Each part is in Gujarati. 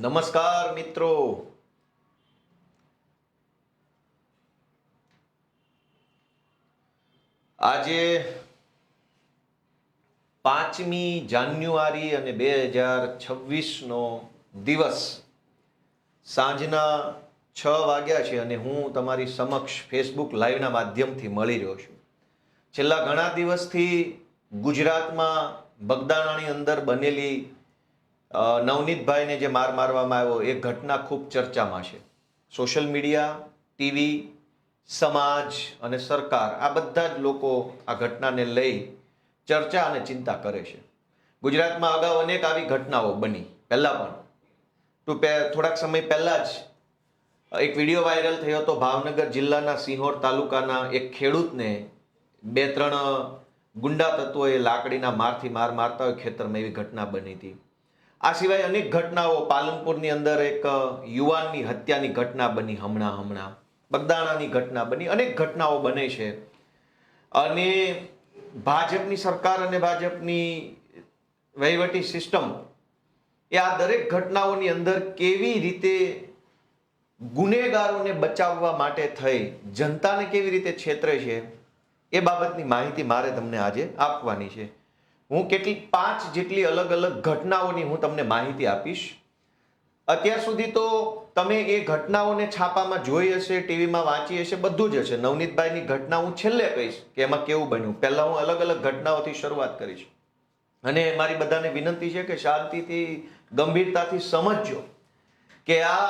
નમસ્કાર મિત્રો. આજે 5મી જાન્યુઆરી અને 2026નો દિવસ સાંજના 6 વાગ્યા છે અને હું તમારી સમક્ષ ફેસબુક લાઈવના માધ્યમથી મળી રહ્યો છું. છેલ્લા ઘણા દિવસથી ગુજરાતમાં બગદાણાની અંદર બનેલી નવનીતભાઈને જે મારવામાં આવ્યો એ ઘટના ખૂબ ચર્ચામાં છે. સોશિયલ મીડિયા, ટીવી, સમાજ અને સરકાર આ બધા જ લોકો આ ઘટનાને લઈ ચર્ચા અને ચિંતા કરે છે. ગુજરાતમાં અગાઉ અનેક આવી ઘટનાઓ બની. પહેલાં પણ થોડાક સમય પહેલાં જ એક વિડીયો વાયરલ થયો હતો. ભાવનગર જિલ્લાના સિંહોર તાલુકાના એક ખેડૂતને 2-3 ગુંડા તત્વોએ લાકડીના મારથી મારતા હોય ખેતરમાં એવી ઘટના બની હતી. આ સિવાય અનેક ઘટનાઓ, પાલનપુરની અંદર એક યુવાનની હત્યાની ઘટના બની, હમણાં બગદાણાની ઘટના બની, અનેક ઘટનાઓ બને છે. અને ભાજપની સરકાર અને ભાજપની વહીવટી સિસ્ટમ એ આ દરેક ઘટનાઓની અંદર કેવી રીતે ગુનેગારોને બચાવવા માટે થઈ જનતાને કેવી રીતે છેતરે છે એ બાબતની માહિતી મારે તમને આજે આપવાની છે. હું 5 જેટલી અલગ અલગ ઘટનાઓની હું તમને માહિતી આપીશ. અત્યાર સુધી તો તમે એ ઘટનાઓને છાપામાં જોઈ હશે, ટીવીમાં વાંચી હશે, બધું જ હશે. નવનીતભાઈની ઘટના હું છેલ્લે કહીશ કે એમાં કેવું બન્યું. પહેલા હું અલગ અલગ ઘટનાઓથી શરૂઆત કરીશ અને મારી બધાને વિનંતી છે કે શાંતિથી, ગંભીરતાથી સમજજો કે આ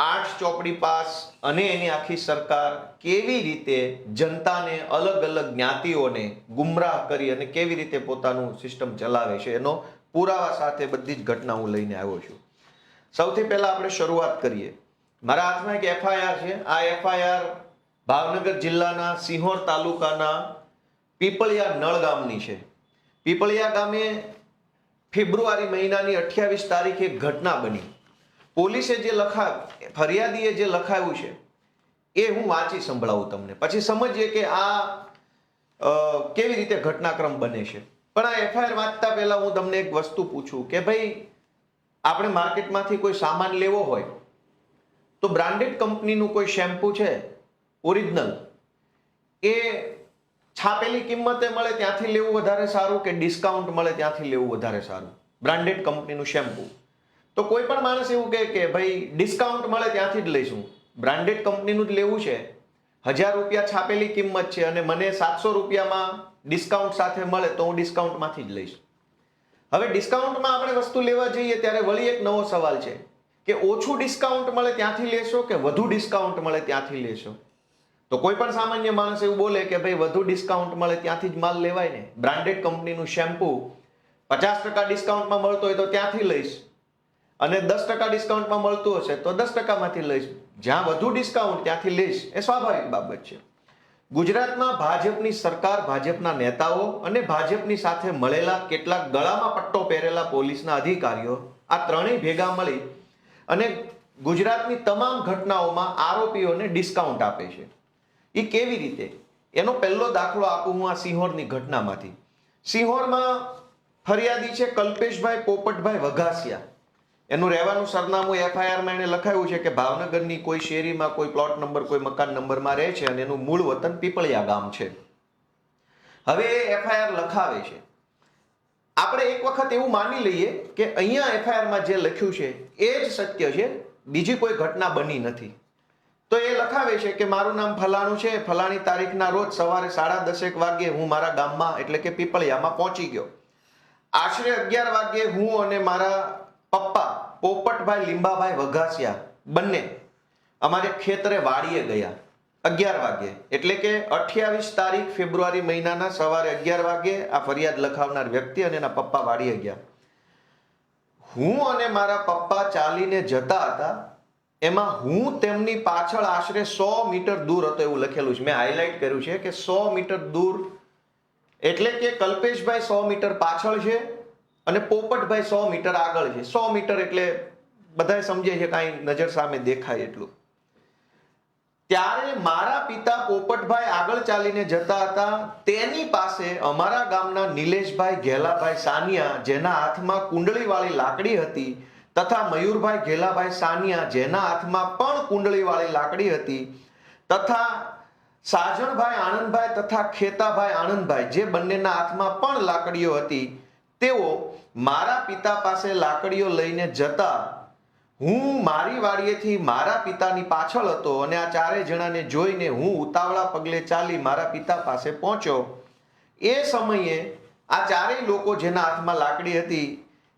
8 ચોપડી પાસ અને એની આખી સરકાર કેવી રીતે જનતાને, અલગ અલગ જ્ઞાતિઓને ગુમરાહ કરી અને કેવી રીતે પોતાનું સિસ્ટમ ચલાવે છે એનો પુરાવા સાથે બધી જ ઘટના હું લઈને આવ્યો છું. સૌથી પહેલા આપણે શરૂઆત કરીએ. મારા હાથમાં એક એફઆઈઆર છે. આ એફઆઈઆર ભાવનગર જિલ્લાના સિંહોર તાલુકાના પીપળિયા નળ ગામની છે. પીપળિયા ગામે ફેબ્રુઆરી મહિનાની 28 તારીખે એક ઘટના બની. પોલીસે જે ફરિયાદીએ જે લખાયું છે એ હું વાંચી સંભળાવું તમને, પછી સમજીએ કે આ કેવી રીતે ઘટનાક્રમ બને છે. પણ આ એફઆઈઆર વાંચતા પહેલા હું તમને એક વસ્તુ પૂછું કે ભાઈ, આપણે માર્કેટમાંથી કોઈ સામાન લેવો હોય તો બ્રાન્ડેડ કંપનીનું કોઈ શેમ્પૂ છે ઓરિજિનલ, એ છાપેલી કિંમતે મળે ત્યાંથી લેવું વધારે સારું કે ડિસ્કાઉન્ટ મળે ત્યાંથી લેવું વધારે સારું? બ્રાન્ડેડ કંપનીનું શેમ્પૂ તો કોઈ પણ માણસ એવું કહે કે ભાઈ ડિસ્કાઉન્ટ મળે ત્યાંથી જ લઈશું. બ્રાન્ડેડ કંપનીનું જ લેવું છે, 1000 રૂપિયા છાપેલી કિંમત છે અને મને 700 રૂપિયામાં ડિસ્કાઉન્ટ સાથે મળે તો હું ડિસ્કાઉન્ટમાંથી જ લઈશ. હવે ડિસ્કાઉન્ટમાં આપણે વસ્તુ લેવા જઈએ ત્યારે વળી એક નવો સવાલ છે કે ઓછું ડિસ્કાઉન્ટ મળે ત્યાંથી લેશો કે વધુ ડિસ્કાઉન્ટ મળે ત્યાંથી લેશો? તો કોઈ પણ સામાન્ય માણસ એવું બોલે કે ભાઈ વધુ ડિસ્કાઉન્ટ મળે ત્યાંથી જ માલ લેવાય ને. બ્રાન્ડેડ કંપનીનું શેમ્પૂ 50% ડિસ્કાઉન્ટમાં મળતો હોય તો ત્યાંથી લઈશ અને 10% ડિસ્કાઉન્ટમાં મળતું હશે તો 10%માંથી લઈશ. જ્યાં વધુ ડિસ્કાઉન્ટ ત્યાંથી લઈશ, એ સ્વાભાવિક બાબત છે. ગુજરાતમાં ભાજપની સરકાર, ભાજપના નેતાઓ અને ભાજપની સાથે મળેલા કેટલાક ગળામાં પટ્ટો પહેરેલા પોલીસના અધિકારીઓ, આ ત્રણેય ભેગા મળી અને ગુજરાતની તમામ ઘટનાઓમાં આરોપીઓને ડિસ્કાઉન્ટ આપે છે. એ કેવી રીતે? એનો પહેલો દાખલો આપું હું આ સિંહોરની ઘટનામાંથી. સિંહોરમાં ફરિયાદી છે કલ્પેશભાઈ પોપટભાઈ વઘાસિયા. એનું રહેવાનું સરનામું એફઆઈઆરમાં એને લખાયું છે કે ભાવનગરની કોઈ શેરીમાં, કોઈ પ્લોટ નંબર, કોઈ મકાન નંબરમાં રહે છે અને એનું મૂળ વતન પીપળિયા ગામ છે. હવે એ એફઆઈઆર લખાવે છે. આપણે એક વખત એવું માની લઈએ કે અહીંયા એફઆઈઆરમાં જે લખ્યું છે એ જ સત્ય છે, બીજી કોઈ ઘટના બની નથી. તો એ લખાવે છે કે મારું નામ ફલાણું છે, ફલાણી તારીખના રોજ સવારે 10:30 વાગ્યે હું મારા ગામમાં એટલે કે પીપળિયામાં પહોંચી ગયો. આશરે 11 વાગ્યે હું અને મારા પપ્પા પોપટભાઈ લીંબાભાઈ વઘાસિયા બંને અમારે ખેતરે વાડીએ ગયા 11 વાગ્યે, એટલે કે 28 તારીખ ફેબ્રુઆરી મહિનાના સવારે 11 વાગ્યે આ ફરિયાદ લખાવનાર વ્યક્તિ અને એના પપ્પા વાડીએ ગયા. હું અને મારા પપ્પા ચાલીને જતા હતા. એમાં હું તેમની પાછળ આશરે 100 મીટર દૂર હતો એવું લખેલું છે. મેં હાઇલાઇટ કર્યું છે કે 100 મીટર દૂર, એટલે કે કલ્પેશભાઈ 100 મીટર પાછળ છે અને પોપટભાઈ 100 મીટર આગળ છે. 100 મીટર એટલે બધાય સમજે છે કાંઈ નજર સામે દેખાય એટલું. ત્યારે મારા પિતા પોપટભાઈ આગળ ચાલીને જતા હતા. તેની પાસે અમારા ગામના નિલેશભાઈ ઘેલાભાઈ સાનિયા, જેના હાથમાં કુંડળીવાળી લાકડી હતી, તથા મયુરભાઈ ઘેલાભાઈ સાનિયા જેના હાથમાં પણ કુંડળીવાળી લાકડી હતી, તથા સાજણભાઈ આનંદભાઈ તથા ખેતાભાઈ આનંદભાઈ જે બંનેના હાથમાં પણ લાકડીઓ હતી, તેઓ મારા પિતા પાસે લાકડીઓ લઈને જતા હું મારી વાડીએથી મારા પિતાની પાછળ હતો અને આ ચારે જણાને જોઈને હું ઉતાવળા પગલે ચાલી મારા પિતા પાસે પહોંચ્યો. એ સમયે આ ચારેય લોકો જેના હાથમાં લાકડી હતી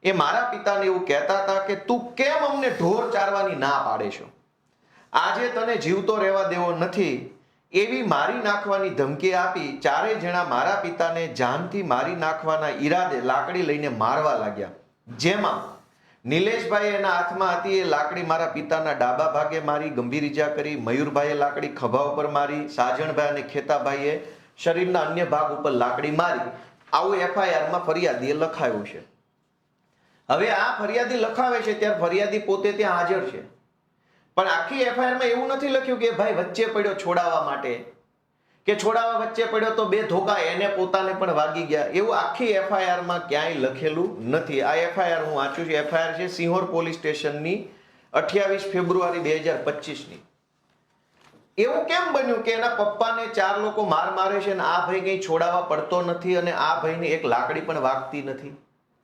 એ મારા પિતાને એવું કહેતા હતા કે તું કેમ અમને ઢોર ચારવાની ના પાડે છો? આજે તને જીવતો રહેવા દેવો નથી એવી મારી નાખવાની ધમકી આપી ચારેય જણા મારા પિતાને જાનથી મારી નાખવાના ઈરાદે લાકડી લઈને મારવા લાગ્યા. જેમાં નિલેશભાઈ એના હાથમાં હતી એ લાકડી મારા પિતાના ડાબા ભાગે મારી, ગંભીર ઈજા કરી. મયુરભાઈએ લાકડી ખભા ઉપર મારી. સાજણભાઈ અને ખેતાભાઈએ શરીરના અન્ય ભાગ ઉપર લાકડી મારી. આવું એફઆઈઆરમાં ફરિયાદીએ લખાયું છે. હવે આ ફરિયાદી લખાવે છે ત્યારે ફરિયાદી પોતે ત્યાં હાજર છે, પણ આખી એફઆઈઆરમાં એવું નથી લખ્યું કે ભાઈ વચ્ચે પડ્યો છોડાવવા માટે, કે છોડાવવા વચ્ચે પડ્યો તો બે ધોકા એને પોતાને પણ વાગી ગયા, એવું આખી એફઆઈઆરમાં ક્યાંય લખેલું નથી. આ એફઆઈઆર હું વાંચું છું. એફઆઈઆર છે સિંહોર પોલીસ સ્ટેશનની 28 ફેબ્રુઆરી 2025ની. એવું કેમ બન્યું કે એના પપ્પાને 4 લોકો માર મારે છે અને આ ભાઈ કઈ છોડાવવા પડતો નથી અને આ ભાઈને એક લાકડી પણ વાગતી નથી?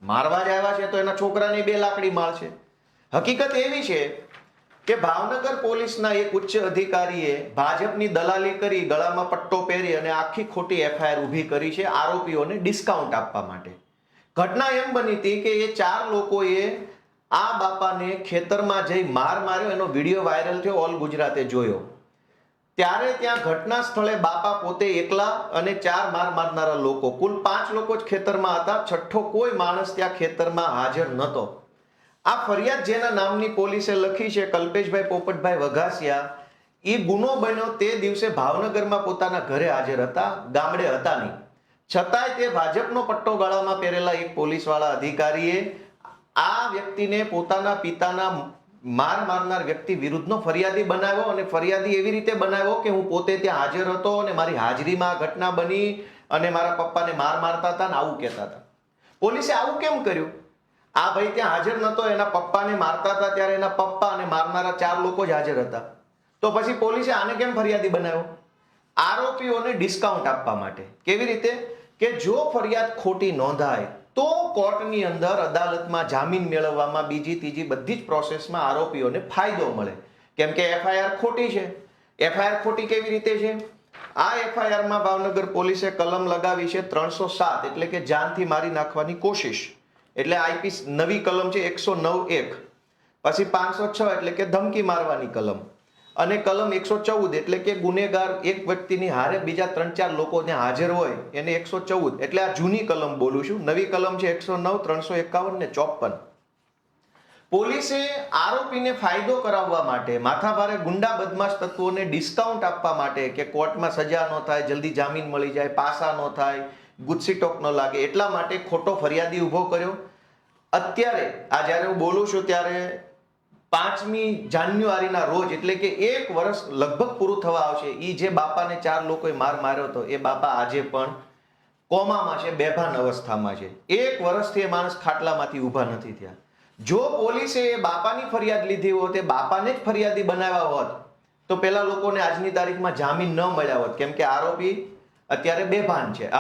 મારવા જ આવ્યા છે તો એના છોકરાને 2 લાકડી મારશે. હકીકત એવી છે કે ભાવનગર પોલીસના એક ઉચ્ચ અધિકારીએ ભાજપની દલાલી કરી, ગળામાં પટ્ટો પહેરી અને આખી ખોટી એફઆઈઆર ઊભી કરી છે આરોપીઓને ડિસ્કાઉન્ટ આપવા માટે. ઘટના એમ બની હતી કે એ 4 લોકોએ આ બાપાને ખેતરમાં જઈ માર માર્યો, એનો વિડીયો વાયરલ થયો, ઓલ ગુજરાતે જોયો. ત્યારે ત્યાં ઘટના સ્થળે બાપા પોતે એકલા અને 4 માર મારનારા લોકો, કુલ 5 લોકો જ ખેતરમાં હતા. છઠ્ઠો કોઈ માણસ ત્યાં ખેતરમાં હાજર નહોતો. આ ફરિયાદ જેના નામની પોલીસે લખી છે, કલ્પેશભાઈ પોપટભાઈ વઘાસિયા, એ ગુનો બન્યો તે દિવસે ભાવનગરમાં પોતાના ઘરે હાજર હતા, ગામડે હતા નહીં. છતાંય તે ભાજપનો પટ્ટો ગળામાં પહેરેલા એક પોલીસવાળા અધિકારીએ આ વ્યક્તિને પોતાના પિતાના માર મારનાર વ્યક્તિ વિરુદ્ધનો ફરિયાદી બનાવ્યો અને ફરિયાદી એવી રીતે બનાવ્યો કે હું પોતે ત્યાં હાજર હતો અને મારી હાજરીમાં આ ઘટના બની અને મારા પપ્પાને માર મારતા હતા ને આવું કહેતા હતા. પોલીસે આવું કેમ કર્યું? આ ભાઈ ત્યાં હાજર નતો, એના પપ્પાને મારતા હતા ત્યારે એના પપ્પા અને મારનારા 4 લોકો જ હાજર હતા. તો પછી પોલીસે આને કેમ ફરિયાદી બનાવ્યો? આરોપીઓને ડિસ્કાઉન્ટ આપવા માટે. કેવી રીતે? કે જો ફરિયાદ ખોટી નોંધાય તો કોર્ટની અંદર અદાલતમાં જામીન મેળવવામાં, બીજી ત્રીજી બધી જ પ્રોસેસમાં આરોપીઓને ફાયદો મળે. કેમ કે એફઆઈઆર ખોટી છે. એફઆઈઆર ખોટી કેવી રીતે છે? આ એફઆઈઆરમાં ભાવનગર પોલીસે કલમ લગાવી છે 307, એટલે કે જાનથી મારી નાખવાની કોશિશ, એટલે આઈપી નવી કલમ છે 109(1). પછી 506 એટલે કે ધમકી મારવાની કલમ, અને કલમ 114 એટલે કે ગુનેગાર એક વ્યક્તિની હારે બીજા 3-4 લોકો ત્યાં હાજર હોય એને 114, એટલે આ જૂની કલમ બોલું છું. નવી કલમ છે 109, 351 ને 54. પોલીસે આરોપીને ફાયદો કરાવવા માટે, માથાભારે ગુંડા બદમાશ તત્વોને ડિસ્કાઉન્ટ આપવા માટે કે કોર્ટમાં સજા ન થાય, જલ્દી જામીન મળી જાય, પાસા ન થાય, ગુસ્સીટોક ન લાગે, એટલા માટે ખોટો ફરિયાદી ઊભો કર્યો. અત્યારે આ જ્યારે હું બોલું છું ત્યારે 5મી જાન્યુઆરીના રોજ, એટલે કે 1 વર્ષ લગભગ પૂરું થવા આવશે, એ જે બાપાને 4 લોકોએ માર માર્યો હતો એ બાપા આજે પણ કોમામાં છે, બેભાન અવસ્થામાં છે. 1 વર્ષથી એ માણસ ખાટલામાંથી ઊભા નથી થયા. જો પોલીસે એ બાપાની ફરિયાદ લીધી હોત, એ બાપાને જ ફરિયાદી બનાવ્યા હોત તો પેલા લોકોને આજની તારીખમાં જામીન ન મળ્યા હોત, કેમ કે આરોપી અત્યારે બેભાન છે,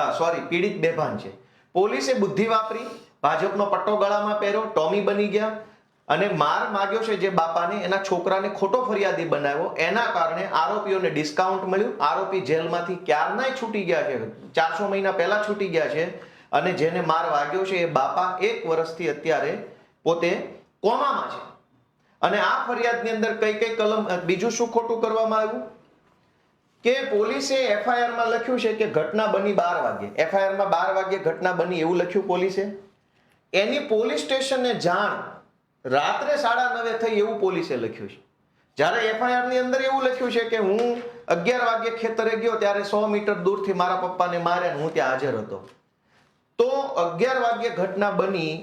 પીડિત બેભાન છે. પોલીસે બુદ્ધિ વાપરી, ભાજપનો પટ્ટો ગળામાં પહેર્યો, ટોમી બની ગયા અને માર માગ્યો છે જે બાપાને, એના છોકરાને ખોટો ફરિયાદી બનાવ્યો. એના કારણે આરોપીઓને ડિસ્કાઉન્ટ મળ્યું. આરોપી જેલમાંથી ક્યારનાય છૂટી ગયા છે, 400 મહિના પહેલા છૂટી ગયા છે. અને જેને માર વાગ્યો છે એ બાપા 1 વર્ષથી અત્યારે પોતે કોમામાં છે. અને આ ફરિયાદની અંદર કઈ કલમ, બીજું શું ખોટું કરવામાં આવ્યું કે પોલીસે એફઆઈઆરમાં લખ્યું છે કે ઘટના બની 12 વાગે. એફઆઈઆરમાં 12 વાગે ઘટના બની એવું લખ્યું પોલીસે. એની પોલીસ સ્ટેશનને જાણ રાત્રે 9:30 થઈ એવું પોલીસે લખ્યું છે. જ્યારે એફઆઈઆરની અંદર એવું લખ્યું છે કે હું 11 વાગે ખેતરે ગયો ત્યારે 100 મીટર દૂરથી મારા પપ્પાને માર્યા, હું ત્યાં હાજર હતો. તો 11 વાગે ઘટના બની,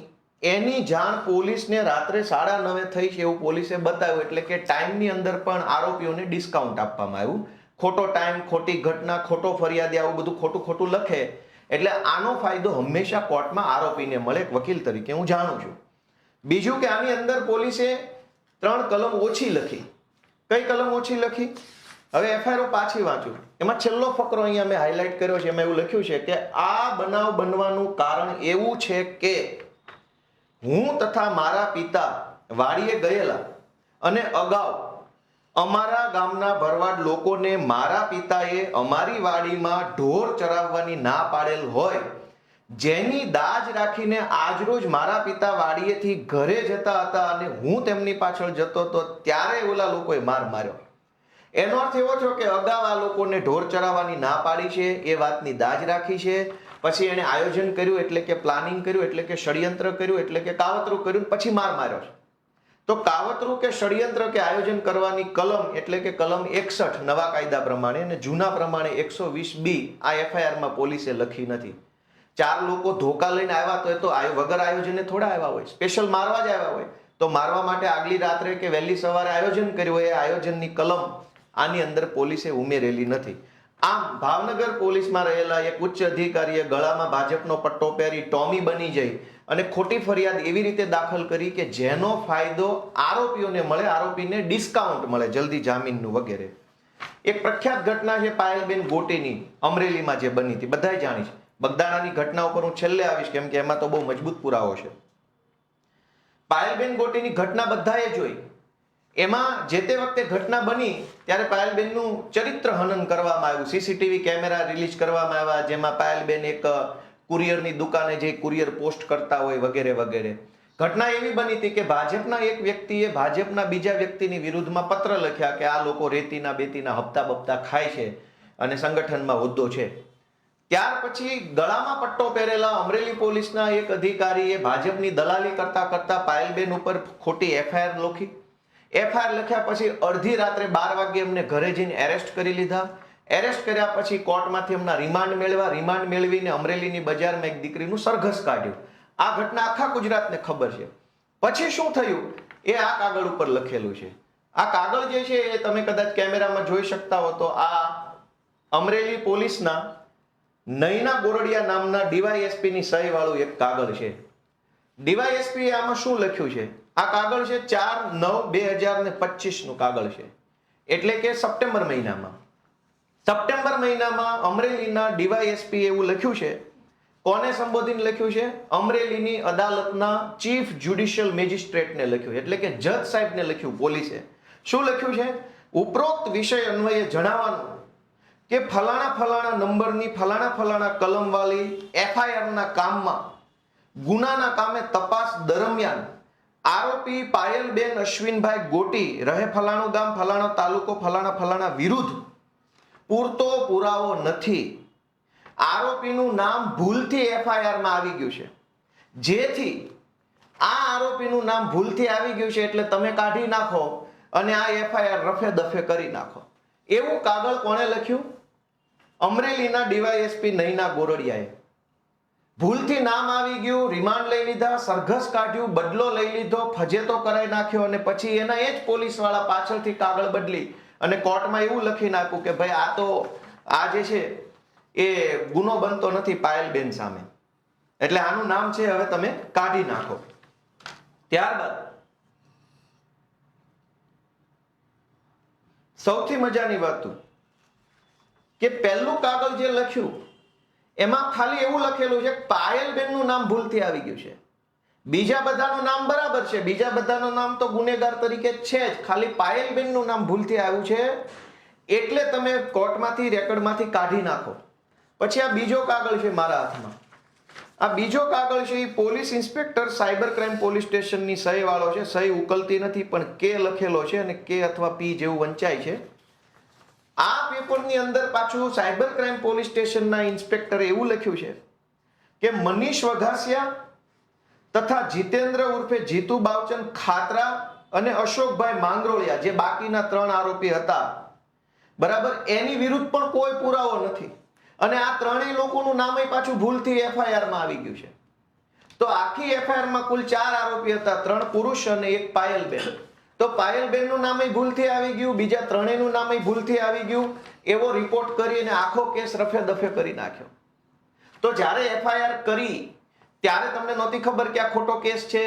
એની જાણ પોલીસને રાત્રે 9:30 થઈ છે એવું પોલીસે બતાવ્યું. એટલે કે ટાઈમની અંદર પણ આરોપીઓને ડિસ્કાઉન્ટ આપવામાં આવ્યું. ખોટો ટાઈમ, ખોટી ઘટના, ખોટો ફરિયાદી, આવું બધું ખોટું લખે એટલે આનો ફાયદો હંમેશા કોર્ટમાં આરોપીને મળે. એક વકીલ તરીકે હું જાણું છું. બીજું કે આની અંદર પોલીસે 3 કલમ ઓછી લખી. કઈ કલમ ઓછી લખી? હવે એફઆઈઆર પાછી વાંચું, એમાં છેલ્લો ફકરો અહીંયા મેં હાઇલાઇટ કર્યો છે. એમાં એવું લખ્યું છે કે આ બનાવ બનવાનું કારણ એવું છે કે હું તથા મારા પિતા વાડીએ ગયેલા અને અગાઉ અમારા ગામના ભરવાડ લોકોને મારા પિતાએ અમારી વાડીમાં ઢોર ચરાવવાની ના પાડેલ હોય, જેની દાજ રાખીને આજરોજ મારા પિતા વાડીએથી ઘરે જતા હતા અને હું તેમની પાછળ જતો હતો ત્યારે ઓલા લોકોએ માર માર્યો. એનો અર્થ એવો થયો કે અગાઉ આ લોકોને ઢોર ચરાવવાની ના પાડી છે, એ વાતની દાજ રાખી છે, પછી એને આયોજન કર્યું એટલે કે પ્લાનિંગ કર્યું એટલે કે ષડયંત્ર કર્યું એટલે કે કાવતરું કર્યું, પછી માર માર્યો છે. તો કાવતરું કે ષડયંત્ર કે આયોજન કરવાની કલમ એટલે કે કલમ 61 નવા કાયદા પ્રમાણે અને જૂના પ્રમાણે 120B આ એફઆઈઆરમાં પોલીસે લખી નથી. 4 લોકો ધોકા લઈને આવ્યા તો એ તો વગર આયોજને થોડા આવ્યા હોય, સ્પેશિયલ મારવા જ આવ્યા હોય. તો મારવા માટે આગલી રાત્રે કે વહેલી સવારે આયોજન કર્યું હોય, એ આયોજનની કલમ આની અંદર પોલીસે ઉમેરેલી નથી. આમ ભાવનગર પોલીસમાં રહેલા એક ઉચ્ચ અધિકારીએ ગળામાં ભાજપનો પટ્ટો પહેરી ટોમી બની જઈ અને ખોટી ફરિયાદ એવી રીતે દાખલ કરી કે જેનો ફાયદો આરોપીઓને મળે, આરોપીને ડિસ્કાઉન્ટ મળે, જલ્દી જામીનનું વગેરે. એક પ્રખ્યાત ઘટના છે પાયલબેન ગોટીની, અમરેલીમાં જે બની હતી, બધાય જાણી છે. બગદાણાની ઘટના ઉપર હું છેલ્લે આવીશ કેમ કે એમાં તો બહુ મજબૂત પુરાવો છે. પાયલબેન ગોટીની ઘટના બધાએ જોઈ. એમાં જે તે વખતે ઘટના બની ત્યારે પાયલબેનનું ચરિત્ર હનન કરવામાં આવ્યું, સીસીટીવી કેમેરા રિલીઝ કરવામાં આવ્યા, જેમાં પાયલબેન એક કુરિયરની દુકાને જે કુરિયર પોસ્ટ કરતા હોય વગેરે વગેરે. ઘટના એવી બની હતી કે ભાજપના એક વ્યક્તિએ ભાજપના બીજા વ્યક્તિની વિરુદ્ધમાં પત્ર લખ્યા કે આ લોકો રેતીના બેતીના હપ્તા બપ્તા ખાય છે અને સંગઠનમાં હોદ્દો છે. ત્યાર પછી ગળામાં પટ્ટો પહેરેલા અમરેલી પોલીસના એક અધિકારીએ ભાજપની દલાલી કરતા કરતા પાયલબેન ઉપર ખોટી એફઆઈઆર લખી. એફઆઈઆર લખ્યા પછી અડધી રાત્રે 12 વાગે એમને ઘરે જઈને એરેસ્ટ કરી લીધા. એરેસ્ટ કર્યા પછી કોર્ટમાંથી એમના રિમાન્ડ મેળવ્યા. રિમાન્ડ મેળવીને અમરેલીની બજારમાં એક દીકરીનું સરઘસ કાઢ્યું. આ ઘટના આખા ગુજરાતને ખબર છે. પછી શું થયું એ આ કાગળ ઉપર લખેલું છે. આ કાગળ જે છે એ તમે કદાચ કેમેરામાં જોઈ શકતા હો તો આ અમરેલી પોલીસના નૈના ગોરડિયા નામના ડીવાયએસપી ની સહી વાળું એક કાગળ છે. ડીવાયએસપી આમાં શું લખ્યું છે? આ કાગળ છે 4/9/2025 નું કાગળ છે, એટલે કે સપ્ટેમ્બર મહિનામાં અમરેલીના ડીવાયએસપી એવું લખ્યું છે. કોને સંબોધીને લખ્યું છે? અમરેલીની અદાલતના ચીફ જ્યુડિશિયલ મેજિસ્ટ્રેટને લખ્યું, એટલે કે જજ સાહેબને લખ્યું. પોલીસે શું લખ્યું છે? ઉપરોક્ત વિષય અન્વયે જણાવવાનું કે ફલાણા નંબરની ફલાણા કલમ વાળી એફઆઈઆરના કામમાં ગુનાના કામે તપાસ દરમિયાન આરોપી પાયલબેન અશ્વિનભાઈ ગોટી રહે ફલાણું ગામ ફલાણો તાલુકો ફલાણા વિરુદ્ધ પૂરતો પુરાવો નથી. આરોપીનું નામ ભૂલથી એફઆઈઆરમાં આવી ગયું છે, જેથી આ આરોપીનું નામ ભૂલથી આવી ગયું છે એટલે તમે કાઢી નાખો અને આ એફઆઈઆર રફે દફે કરી નાખો. એવું કાગળ કોણે લખ્યું? અમરેલીના ડીવાયએસપી નૈના ગોરડિયાએ. ભૂલથી નામ આવી ગયું, રિમાન્ડ લઈ લીધા, સરઘસ કાઢ્યું, બદલો લઈ લીધો, ફજેતો કરાવી નાખ્યો અને પછી એના એ જ પોલીસ વાળા પાછળથી કાગળ બદલી અને કોર્ટમાં એવું લખીને આપ્યું કે ભાઈ આ તો આ જે છે એ ગુનો બનતો નથી પાયલબેન સામે, એટલે આનું નામ છે હવે તમે કાઢી નાખો. ત્યારબાદ સૌથી મજાની વાત કે પહેલું કાગળ જે લખ્યું એમાં ખાલી એવું લખેલું છે કે પાયલબેનનું નામ ભૂલથી આવી ગયું છે. બીજા બધાનું નામ બરાબર છે, બીજા બધાનું નામ તો ગુનેગાર તરીકે છે જ, ખાલી પાયલબેનનું નામ ભૂલથી આવ્યું છે એટલે તમે કોર્ટમાંથી રેકોર્ડમાંથી કાઢી નાખો. પછી આ બીજો કાગળ છે મારા હાથમાં. આ બીજો કાગળ છે એ police inspector cyber crime police સ્ટેશનની સહી વાળો છે. સહી ઉકલતી નથી પણ કે લખેલો છે અને કે અથવા પી જેવું વંચાય છે. આ પેપરની અંદર પાછું સાયબર ક્રાઇમ પોલીસ સ્ટેશનના ઇન્સ્પેક્ટરે એવું લખ્યું છે કે મનીષ વઘાસિયા તથા જીતેન્દ્ર ઉર્ફે જીતુ બાવચંદ ખાતરા અને અશોકભાઈ માંગરોળિયા જે બાકીના 3 આરોપી હતા બરાબર, એની વિરુદ્ધ પણ કોઈ પુરાવો નથી અને આ ત્રણેય લોકોનું નામ પાછું ભૂલથી એફઆઈઆરમાં આવી ગયું છે. તો આખી એફઆઈઆરમાં કુલ 4 આરોપી હતા, 3 પુરુષ અને 1 પાયલબેન. તો પાયલબેનનું નામ ભૂલથી આવી ગયું, બીજા ત્રણેયનું નામ ભૂલથી આવી ગયું. એવો રિપોર્ટ કરીને આખો કેસ રફે દફે કરી નાખ્યો. તો જ્યારે એફઆઈઆર કરી ત્યારે તમને નહોતી ખબર કે આ ખોટો કેસ છે.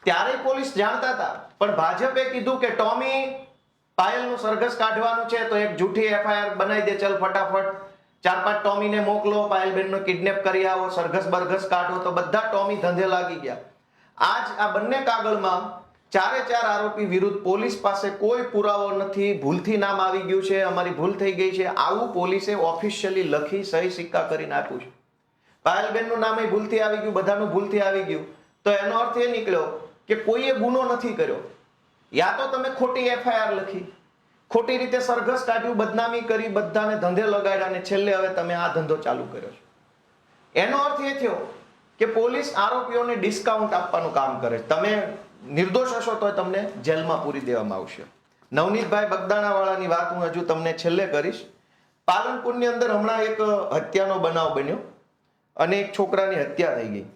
ત્યારે પોલીસ જાણતા હતા, પણ ભાજપે કીધું કે ટોમી પાયલનું સરઘસ કાઢવાનું છે તો એક જૂઠી એફઆઈઆર બનાવી દે, ચલ ફટાફટ 4-5 ટોમીને મોકલો, પાયલબેનનો કિડનેપ કરી આવો, સરઘસ બરઘસ કાઢો. તો બધા ટોમી ધંધે લાગી ગયા. આજ આ બંને કાગળમાં 4 આરોપી વિરુદ્ધ પોલીસ પાસે કોઈ પુરાવો નથી, ભૂલથી નામ આવી ગયું છે, અમારી ભૂલ થઈ ગઈ છે, આવું પોલીસે ઓફિશિયલી લખી સહી સિક્કા કરીને આપ્યું છે. પાયલબેનનું નામ ભૂલથી આવી ગયું, બધાનું ભૂલથી આવી ગયું, તો એનો અર્થ એ નીકળ્યો કે કોઈએ ગુનો નથી કર્યો. યા તો તમે ખોટી એફઆઈઆર લખી, ખોટી રીતે સરઘસ કાઢ્યું, બદનામી કરી, બધાને ધંધે લગાડ્યા, અને છેલ્લે હવે તમે આ ધંધો ચાલુ કર્યો છે. એનો અર્થ એ થયો કે પોલીસ આરોપીઓને ડિસ્કાઉન્ટ આપવાનું કામ કરે. તમે નિર્દોષ હશો તો તમને જેલમાં પૂરી દેવામાં આવશે. નવનીતભાઈ બગદાણાવાળાની વાત હું હજુ તમને છેલ્લે કરીશ. પાલનપુરની અંદર હમણાં એક હત્યાનો બનાવ બન્યો અને એક છોકરાની હત્યા થઈ ગઈ.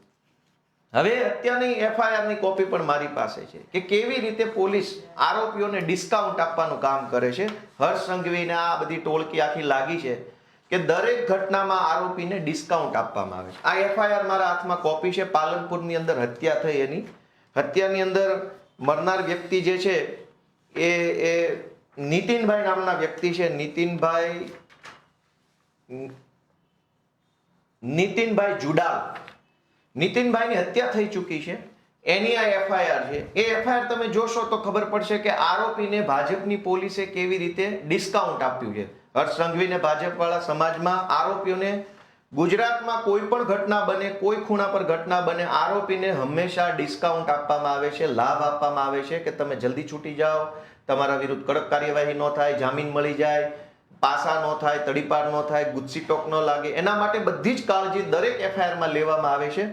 હવે હત્યાની એફઆઈઆરની કોપી પણ મારી પાસે છે કે કેવી રીતે પોલીસ આરોપીઓને ડિસ્કાઉન્ટ આપવાનું કામ કરે છે. હર્ષ સંઘવીને આ બધી ટોળકી આખી લાગી છે કે દરેક ઘટનામાં આરોપીને ડિસ્કાઉન્ટ આપવામાં આવે છે. આ એફઆઈઆર મારા હાથમાં કોપી છે. પાલનપુરની અંદર હત્યા થઈ, એની હત્યાની અંદર મરનાર વ્યક્તિ જે છે એ નીતિનભાઈ નામના વ્યક્તિ છે. નીતિનભાઈ જુડાલ, નીતિનભાઈની હત્યા થઈ ચૂકી છે, એની આ એફઆઈઆર છે. એ એફઆઈઆર તમે જોશો તો ખબર પડશે કે આરોપીને ભાજપની પોલીસે કેવી રીતે ડિસ્કાઉન્ટ આપ્યું છે. હર્ષ સંઘવીને ભાજપવાળા સમાજમાં આરોપીઓને ગુજરાતમાં કોઈ પણ ઘટના બને, કોઈ ખૂણા પર ઘટના બને, આરોપીને હંમેશા ડિસ્કાઉન્ટ આપવામાં આવે છે, લાભ આપવામાં આવે છે કે તમે જલ્દી છૂટી જાઓ, તમારા વિરુદ્ધ કડક કાર્યવાહી ન થાય, જામીન મળી જાય, પાસા ન થાય, તડીપાર ન થાય, ગુસ્સીટોક ન લાગે. એના માટે બધી જ કાળજી દરેક એફઆઈઆરમાં લેવામાં આવે છે.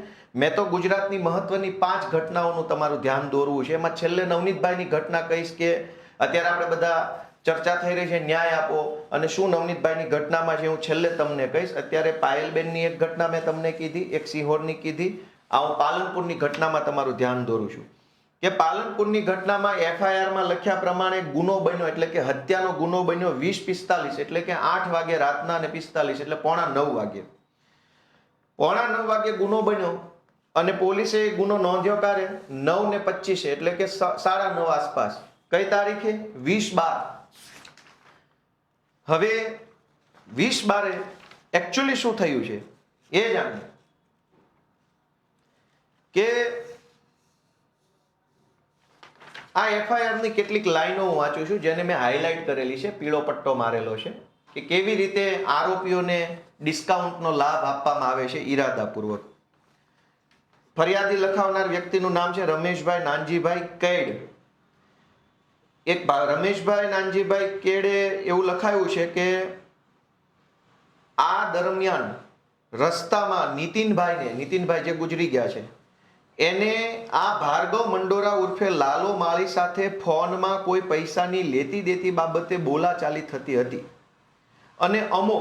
મેં તો ગુજરાતની મહત્વની 5 ઘટનાઓનું તમારું ધ્યાન દોરવું છે. એમાં છેલ્લે નવનીતભાઈની ઘટના કહીશ કે અત્યારે આપણે બધા ચર્ચા થઈ રહી છે ન્યાય આપો, અને શું નવનીતભાઈની ઘટનામાં છે હું છેલ્લે તમને કહીશ. અત્યારે પાયલબેનની એક ઘટના મેં તમને કીધી, એક સિહોરની કીધી. આ હું પાલનપુરની ઘટનામાં તમારું ધ્યાન દોરું છું કે પાલનપુરની ઘટનામાં એફઆઈઆરમાં લખ્યા પ્રમાણે ગુનો બન્યો, એટલે કે હત્યાનો ગુનો બન્યો 20:45, એટલે કે 8 વાગે રાતના અને 45, એટલે 8:45 વાગે. 8:45 વાગે ગુનો બન્યો અને પોલીસે એ ગુનો નોંધ્યો ક્યારે? 9:25, એટલે કે 9:30 આસપાસ. કઈ તારીખે? 20/12. હવે 20/12 એકચ્યુઅલી શું થયું છે એ જાણીએ કે આ એફઆઈઆર ની કેટલીક લાઈનો હું વાંચું છું જેને મેં હાઇલાઇટ કરેલી છે, પીળો પટ્ટો મારેલો છે કે કેવી રીતે આરોપીઓને ડિસ્કાઉન્ટનો લાભ આપવામાં આવે છે ઈરાદાપૂર્વક. ફરિયાદી લખાવનાર વ્યક્તિનું નામ છે રમેશભાઈ નાનજીભાઈ કેડ. એક રમેશભાઈ નાનજીભાઈ કેડે એવું લખાયું છે કે આ દરમિયાન રસ્તામાં નીતિનભાઈ જે ગુજરી ગયા છે એને આ ભાર્ગવ મંડોરા ઉર્ફે લાલો માળી સાથે ફોનમાં કોઈ પૈસાની લેતી દેતી બાબતે બોલાચાલી થતી હતી અને અમો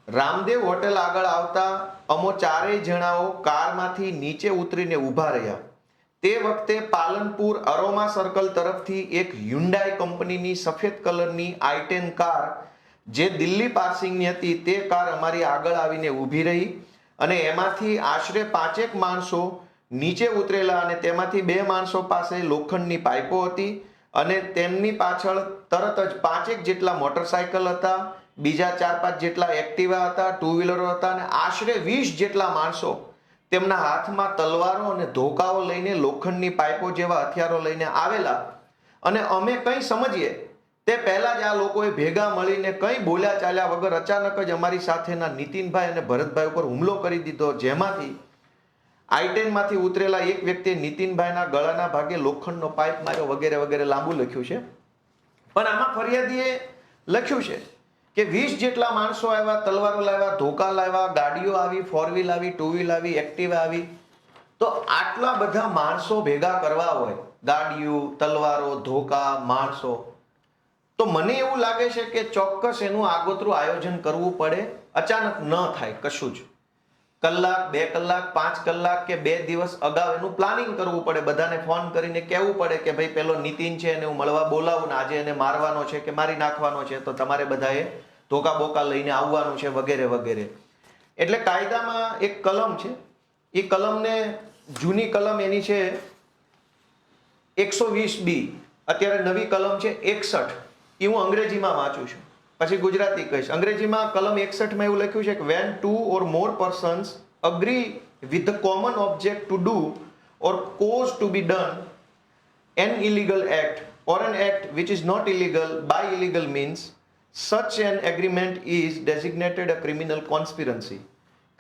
રામદેવ હોટેલ આગળ આવતા અમો 4 જણાઓ કારમાંથી નીચે ઉતરીને ઊભા રહ્યા. તે વખતે પાલનપુર અરોમા સર્કલ તરફથી એક હ્યુન્ડાઈ કંપનીની સફેદ કલરની i10 કાર જે દિલ્હી પાર્સિંગની હતી તે કાર અમારી આગળ આવીને ઊભી રહી અને એમાંથી આશરે 5 માણસો નીચે ઉતરેલા અને તેમાંથી 2 માણસો પાસે લોખંડની પાઇપો હતી અને તેમની પાછળ તરત જ 5 જેટલા મોટરસાયકલ હતા, બીજા 4-5 જેટલા એક્ટિવા હતા, 2 વ્હીલરો હતા અને આશરે 20 જેટલા માણસો તેમના હાથમાં તલવારો અને ધોકાઓ લઈને લોખંડની પાઇપો જેવા હથિયારો લઈને આવેલા. અને અમે કંઈ સમજીએ તે પહેલા જ આ લોકોએ ભેગા મળીને કંઈ બોલ્યા ચાલ્યા વગર અચાનક જ અમારી સાથેના નીતિનભાઈ અને ભરતભાઈ ઉપર હુમલો કરી દીધો, જેમાંથી i10 માંથી ઉતરેલા એક વ્યક્તિએ નીતિનભાઈના ગળાના ભાગે લોખંડનો પાઇપ માર્યો વગેરે વગેરે લાંબુ લખ્યું છે. પણ આમાં ફરિયાદીએ લખ્યું છે કે 20 જેટલા માણસો આવ્યા, તલવારો લાવ્યા, ધોકા લાવ્યા, ગાડીઓ આવી, 4 વ્હીલ આવી, 2 વ્હીલ આવી, એક્ટિવા આવી. તો આટલા બધા માણસો ભેગા કરવા હોય, ગાડીઓ, તલવારો, ધોકા, માણસો, તો મને એવું લાગે છે કે ચોક્કસ એનું આગોતરું આયોજન કરવું પડે. અચાનક ન થાય કશું જ. કલાક, 2 કલાક, 5 કલાક કે 2 દિવસ અગાઉ એનું પ્લાનિંગ કરવું પડે. બધાને ફોન કરીને કહેવું પડે કે ભાઈ પેલો નીતિન છે એને હું મળવા બોલાવું ને આજે એને મારવાનો છે કે મારી નાખવાનો છે, તો તમારે બધાએ ધોકા બોકા લઈને આવવાનું છે વગેરે વગેરે. એટલે કાયદામાં એક કલમ છે, એ કલમને જૂની કલમ એની છે 120B અત્યારે નવી કલમ છે 61, એ હું અંગ્રેજીમાં વાંચું છું, પછી ગુજરાતી કહીશ. અંગ્રેજીમાં કલમ 61 માં એવું લખ્યું છે કે when two or more persons agree with the common object to do or cause to be done an illegal act or an act which is not illegal by illegal means, such an agreement is designated a criminal conspiracy.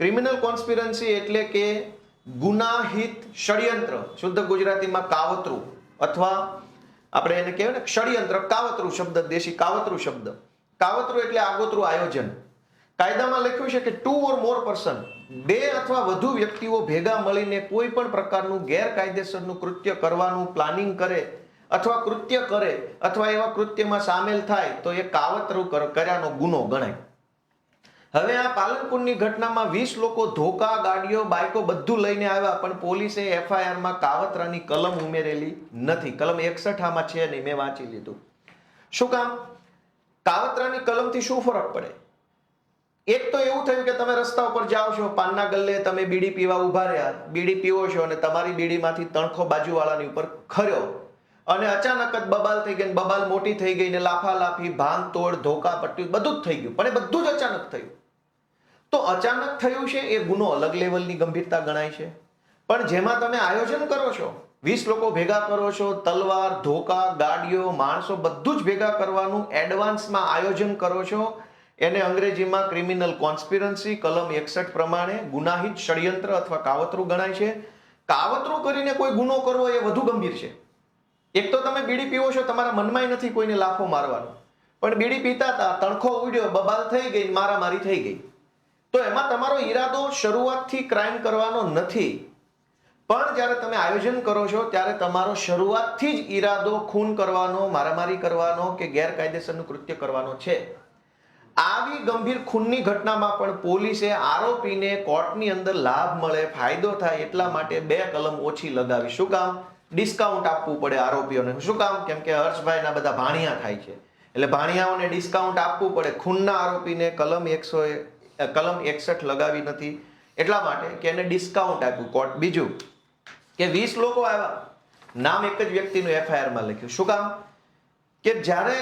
Criminal conspiracy એટલે કે ગુનાહિત ષડયંત્ર, શુદ્ધ ગુજરાતીમાં કાવતરું, અથવા આપણે એને કહેવાય ને ષડયંત્ર, કાવતરું શબ્દ, દેશી કાવતરું શબ્દ. કાવતરું એટલે આગોતરું આયોજન. કાયદામાં લખ્યું છે કે ટુ ઓર મોર પર્સન, બે અથવા વધુ વ્યક્તિઓ ભેગા મળીને કોઈ પણ પ્રકારનું ગેરકાયદેસરનું કૃત્ય કરવાનું પ્લાનિંગ કરે અથવા કૃત્ય કરે અથવા એવા કૃત્યમાં સામેલ થાય તો એ કાવતરું કર્યાનો ગુનો ગણાય. હવે આ પાલનપુરની ઘટનામાં 20 લોકો ધોકા, ગાડીઓ, બાઇકો બધું લઈને આવ્યા, પણ પોલીસે એફઆઈઆરમાં કાવતરાની કલમ ઉમેરેલી નથી. કલમ 61 આમાં છે નહીં, મેં વાંચી લીધું. શું કામ? કાવતરાની કલમથી શું ફરક પડે? એક તો એવું થયું કે તમે રસ્તા ઉપર જાઓ છો, પાનના ગલ્લે તમે બીડી પીવા ઉભા રહ્યા, બીડી પીવો છો અને તમારી બીડીમાંથી તણખો બાજુવાળાની ઉપર ખર્યો અને અચાનક જ બબાલ થઈ ગઈ, બબાલ મોટી થઈ ગઈ ને લાફાલાફી, ભાંગ તોડ, ધોકા પટ્ટી બધું જ થઈ ગયું, પણ એ બધું જ અચાનક થયું. તો અચાનક થયું છે એ ગુનો અલગ લેવલની ગંભીરતા ગણાય છે. પણ જેમાં તમે આયોજન કરો છો, 20 લોકો ભેગા કરો છો, તલવાર, ધોકા, ગાડીઓ, માણસો બધું જ ભેગા કરવાનું એડવાન્સમાં આયોજન કરો છો, એને અંગ્રેજીમાં ક્રિમિનલ કોન્સ્પિરન્સી કલમ 61 પ્રમાણે ગુનાહિત ષડયંત્ર અથવા કાવતરું ગણાય છે. કાવતરું કરીને કોઈ ગુનો કરવો એ વધુ ગંભીર છે. એક તો તમે બીડી પીવો છો, તમારા મનમાં નથી કોઈને લાફો મારવાનો, પણ બીડી પીતા હતા, તણખો ઉડ્યો, બબાલ થઈ ગઈ, મારામારી થઈ ગઈ, તો એમાં તમારો ઈરાદો શરૂઆતથી ક્રાઇમ કરવાનો નથી. પણ જ્યારે તમે આયોજન કરો છો ત્યારે તમારો શરૂઆતથી જ ઈરાદો ખૂન કરવાનો, મારામારી કરવાનો કે ગેરકાયદેસરનું કૃત્ય કરવાનો છે. આવી ગંભીર ખૂનની ઘટનામાં પણ પોલીસે આરોપીને કોર્ટની અંદર લાભ મળે, ફાયદો થાય એટલા માટે 2 કલમ ઓછી લગાવી. શું કામ? ડિસ્કાઉન્ટ આપવું પડે આરોપીઓને. શું કામ? કેમ કે હર્ષભાઈના બધા ભાણિયા થાય છે, એટલે ભાણિયાઓને ડિસ્કાઉન્ટ આપવું પડે. ખૂનના આરોપીને કલમ 61 લગાવી નથી એટલા માટે કે એને ડિસ્કાઉન્ટ આપ્યું કોર્ટ. બીજું કે 20 લોકો આવ્યા, નામ એક જ વ્યક્તિનું એફઆઈઆરમાં લખ્યું. શું કામ? કે જ્યારે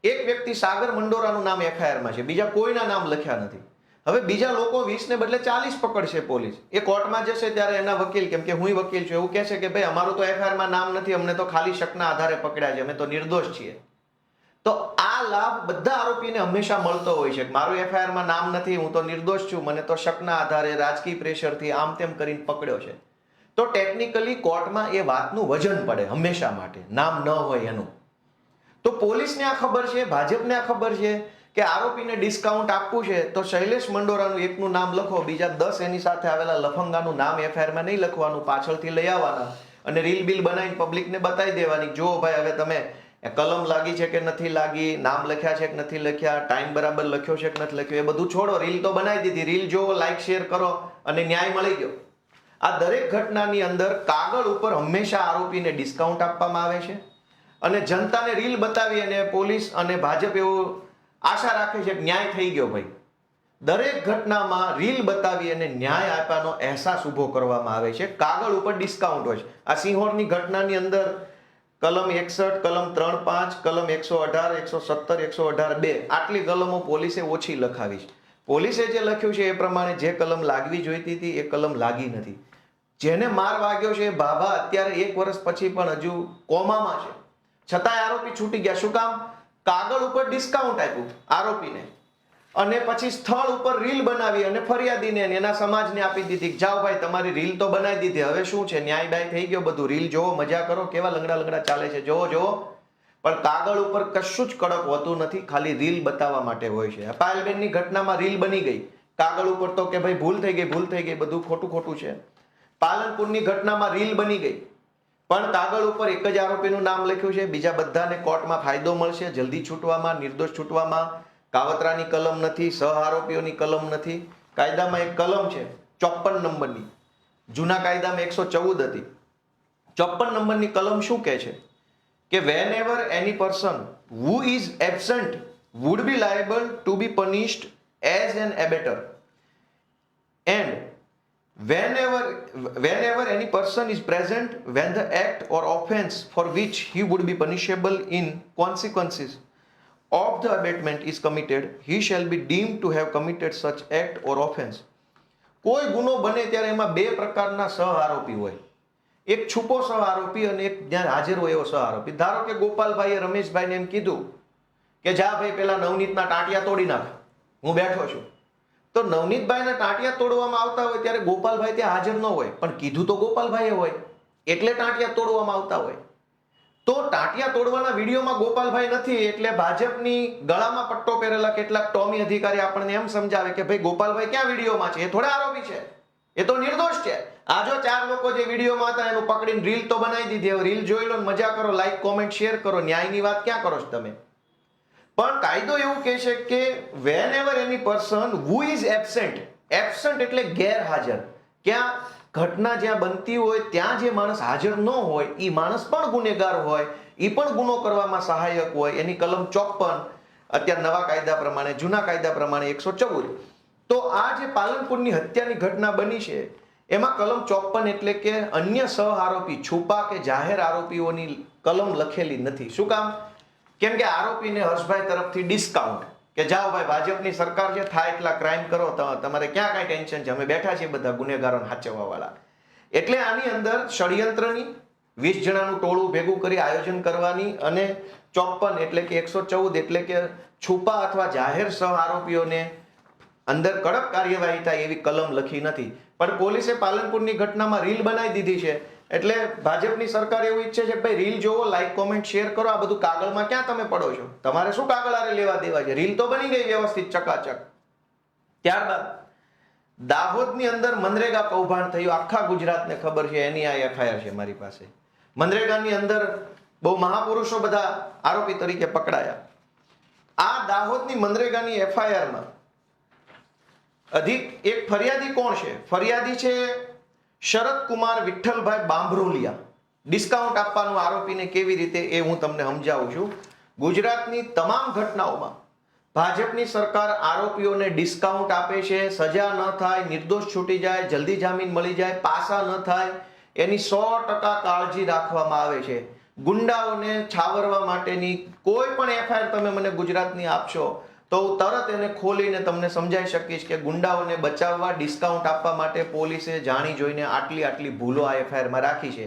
એક વ્યક્તિ સાગર મંડોરાનું નામ એફઆઈઆરમાં છે, બીજા કોઈના નામ લખ્યા નથી. હવે બીજા લોકો 20 ને બદલે 40 પકડશે પોલીસ. એ કોર્ટમાં જશે ત્યારે એના વકીલ, કેમ કે હું વકીલ છું, એવું કહેશે કે ભાઈ અમારું તો એફઆઈઆરમાં નામ નથી, અમને તો ખાલી શકના આધારે પકડ્યા છે, અમે તો નિર્દોષ છીએ. તો આ લાભ બધા આરોપીને હંમેશા મળતો હોય છે. મારું એફઆઈઆરમાં નામ નથી, હું તો નિર્દોષ છું, મને તો શકના આધારે રાજકીય પ્રેશરથી આમ તેમ કરીને પકડ્યો છે. તો ટેકનિકલી કોર્ટમાં એ વાતનું વજન પડે હંમેશા માટે, નામ ન હોય એનું. તો પોલીસને આ ખબર છે, ભાજપને આ ખબર છે કે આરોપીને ડિસ્કાઉન્ટ આપવું છે, તો શૈલેષ મંડોરાનું એકનું નામ લખો, બીજા 10 એની સાથે આવેલા લફંગાનું નામ એફઆઈઆરમાં નહીં લખવાનું, પાછળથી લઈ આવવાના અને રીલ બિલ બનાવીને પબ્લિકને બતાવી દેવાની. જો ભાઈ હવે તમે કલમ લાગી છે કે નથી લાગી, નામ લખ્યા છે કે નથી લખ્યા, ટાઈમ બરાબર લખ્યો છે કે નથી લખ્યો, એ બધું છોડો, રીલ તો બનાવી દીધી, રીલ જોવો, લાઈક શેર કરો અને ન્યાય મળી ગયો. આ દરેક ઘટનાની અંદર કાગળ ઉપર હંમેશા આરોપીને ડિસ્કાઉન્ટ આપવામાં આવે છે અને જનતાને રીલ બતાવી અને પોલીસ અને ભાજપ એવું આશા રાખે છે કે ન્યાય થઈ ગયો. ભાઈ, દરેક ઘટનામાં રીલ બતાવી અને ન્યાય આપવાનો અહેસાસ ઉભો કરવામાં આવે છે. કાગળ ઉપર ડિસ્કાઉન્ટ હોય છે. આ સિંહોરની ઘટનાની અંદર કલમ 61, કલમ 3.5, કલમ 118, 117, 118(2) આટલી કલમો પોલીસે ઓછી લખાવી છે. પોલીસે જે લખ્યું છે એ પ્રમાણે જે કલમ લાગવી જોઈતી હતી એ કલમ લાગી નથી. જેને માર વાગ્યો છે ભાભા અત્યારે 1 વર્ષ પછી પણ હજુ કોમામાં છે, છતાંય આરોપી છૂટી ગયા. શું કામ? કાગળ ઉપર ડિસ્કાઉન્ટ આપ્યું આરોપીને અને પછી સ્થળ ઉપર રીલ બનાવી અને ફરિયાદીને એના સમાજને આપી દીધી. જાઓ ભાઈ, તમારી રીલ તો બનાવી દીધી, હવે શું છે, ન્યાય બાય થઈ ગયો બધું, રીલ જોવો, મજા કરો, કેવા લંગડા ચાલે છે, જોવો. પણ કાગળ ઉપર કશું જ કડક હોતું નથી, ખાલી રીલ બતાવવા માટે હોય છે. પાયલબેનની ઘટનામાં રીલ બની ગઈ, કાગળ ઉપર તો કે ભાઈ ભૂલ થઈ ગઈ, બધું ખોટું છે. પાલનપુરની ઘટનામાં રીલ બની ગઈ, પણ કાગળ ઉપર એક જ આરોપીનું નામ લખ્યું છે, બીજા બધાને કોર્ટમાં ફાયદો મળશે જલ્દી છૂટવામાં, નિર્દોષ છૂટવામાં. કાવતરાની કલમ નથી, સહ આરોપીઓની કલમ નથી. કાયદામાં એક કલમ છે 54 નંબરની, જૂના કાયદામાં 114 હતી. 54 નંબરની કલમ શું કહે છે કે whenever any person who is absent would be liable to be punished as an abettor and whenever any person is present when the act or offense for which he would be punishable in consequences of the abatement is committed, he shall be deemed to have committed such act or offense. કોઈ ગુનો બને ત્યારે એમાં બે પ્રકારના સહ આરોપી હોય, એક છુપો સહ આરોપી અને એક જ્યાં હાજર હોય એવો સહ આરોપી. ધારો કે ગોપાલભાઈએ રમેશભાઈને એમ કીધું કે જા ભાઈ પેલા નવનીતના ટાંટિયા તોડી નાખ, હું બેઠો છું. તો નવનીતભાઈના ટાંટિયા તોડવામાં આવતા હોય ત્યારે ગોપાલભાઈ ત્યાં હાજર ન હોય, પણ કીધું તો ગોપાલભાઈએ હોય એટલે ટાંટિયા તોડવામાં આવતા હોય. તો ટાંટિયા તોડવાના વિડીયોમાં ગોપાલભાઈ નથી એટલે ભાજપની ગળામાં પટ્ટો પહેરેલા કેટલાક ટોમી અધિકારી આપણને એમ સમજાવે કે ભાઈ ગોપાલભાઈ ક્યાં વિડીયોમાં છે, એ થોડા આરોપી છે, એ તો નિર્દોષ છે. આ જો ચાર લોકો જે વિડીયોમાં હતા એનું પકડીને રીલ તો બનાવી દીધી. હવે રીલ જોઈ લો, મજા કરો, લાઈક કોમેન્ટ શેર કરો, ન્યાયની વાત ક્યાં કરો છો તમે? પણ કાયદો એવું કહે છે કે whenever any person who is absent, absent એટલે ગેરહાજર, ક્યાં ઘટના જ્યાં બનતી હોય ત્યાં જે માણસ હાજર ન હોય એ માણસ પણ ગુનેગાર હોય, એ પણ ગુનો કરવામાં સહાયક હોય. એની કલમ 54 અત્યારે નવા કાયદા પ્રમાણે, જૂના કાયદા પ્રમાણે 114. તો આ જે પાલનપુરની હત્યાની ઘટના બની છે એમાં કલમ 54 એટલે કે અન્ય સહ આરોપી, છુપા કે જાહેર આરોપીઓની કલમ લખેલી નથી. શું કામ? કેમ કે આરોપીને હર્ષભાઈ તરફથી ડિસ્કાઉન્ટ કે જાઓ ભાઈ ભાજપની સરકાર છે, થાય એટલા ક્રાઇમ કરો, તમારે ક્યાં કાંઈ ટેન્શન છે, અમે બેઠા છીએ બધા ગુનેગારોને હાચવવા વાળા. એટલે આની અંદર ષડયંત્રની 20 જણાનું ટોળું ભેગું કરી આયોજન કરવાની અને 54 એટલે કે 114 એટલે કે છુપા અથવા જાહેર સહ આરોપીઓને અંદર કડક કાર્યવાહી થાય એવી કલમ લખી નથી. પણ પોલીસે પાલનપુરની ઘટનામાં રીલ બનાવી દીધી છે એટલે ભાજપની સરકાર એવું ઈચ્છે છે કે ભાઈ રીલ જોવો, લાઈક કોમેન્ટ શેર કરો, આ બધું કાગળમાં ક્યાં તમે પડો છો? તમારે શું કાગળ આરે લેવા દેવા છે? રીલ તો બની ગઈ વ્યવસ્થિત ચકાચક. ત્યારબાદ દાહોદની અંદર મનરેગા કૌભાંડ થયું, આખા ગુજરાતને ખબર છે, એની આ એફઆઈઆર છે મારી પાસે. મનરેગાની અંદર બહુ મહાપુરુષો બધા આરોપી તરીકે પકડાયા. આ દાહોદની મનરેગાની એફઆઈઆરમાં એક ફરિયાદી કોણ છે? ફરિયાદી છે શરદકુમાર વિઠ્ઠલભાઈ બાંભરોલિયા. ડિસ્કાઉન્ટ આપવાનું આરોપીને કેવી રીતે એ હું તમને સમજાવું છું. ગુજરાતની તમામ ઘટનાઓમાં ભાજપની સરકાર આરોપીઓને ડિસ્કાઉન્ટ આપે છે, સજા ન થાય, નિર્દોષ છૂટી જાય, જલ્દી જામીન મળી જાય, પાસા ન થાય, એની 100% કાળજી રાખવામાં આવે છે. ગુંડાઓને છાવરવા માટેની કોઈ પણ એફઆઈઆર તમે મને ગુજરાતની આપશો તો હું તરત એને ખોલીને તમને સમજાવી શકીશ કે ગુંડાઓને બચાવવા, ડિસ્કાઉન્ટ આપવા માટે પોલીસે જાણી જોઈને આટલી ભૂલો આ એફઆઈઆરમાં રાખી છે.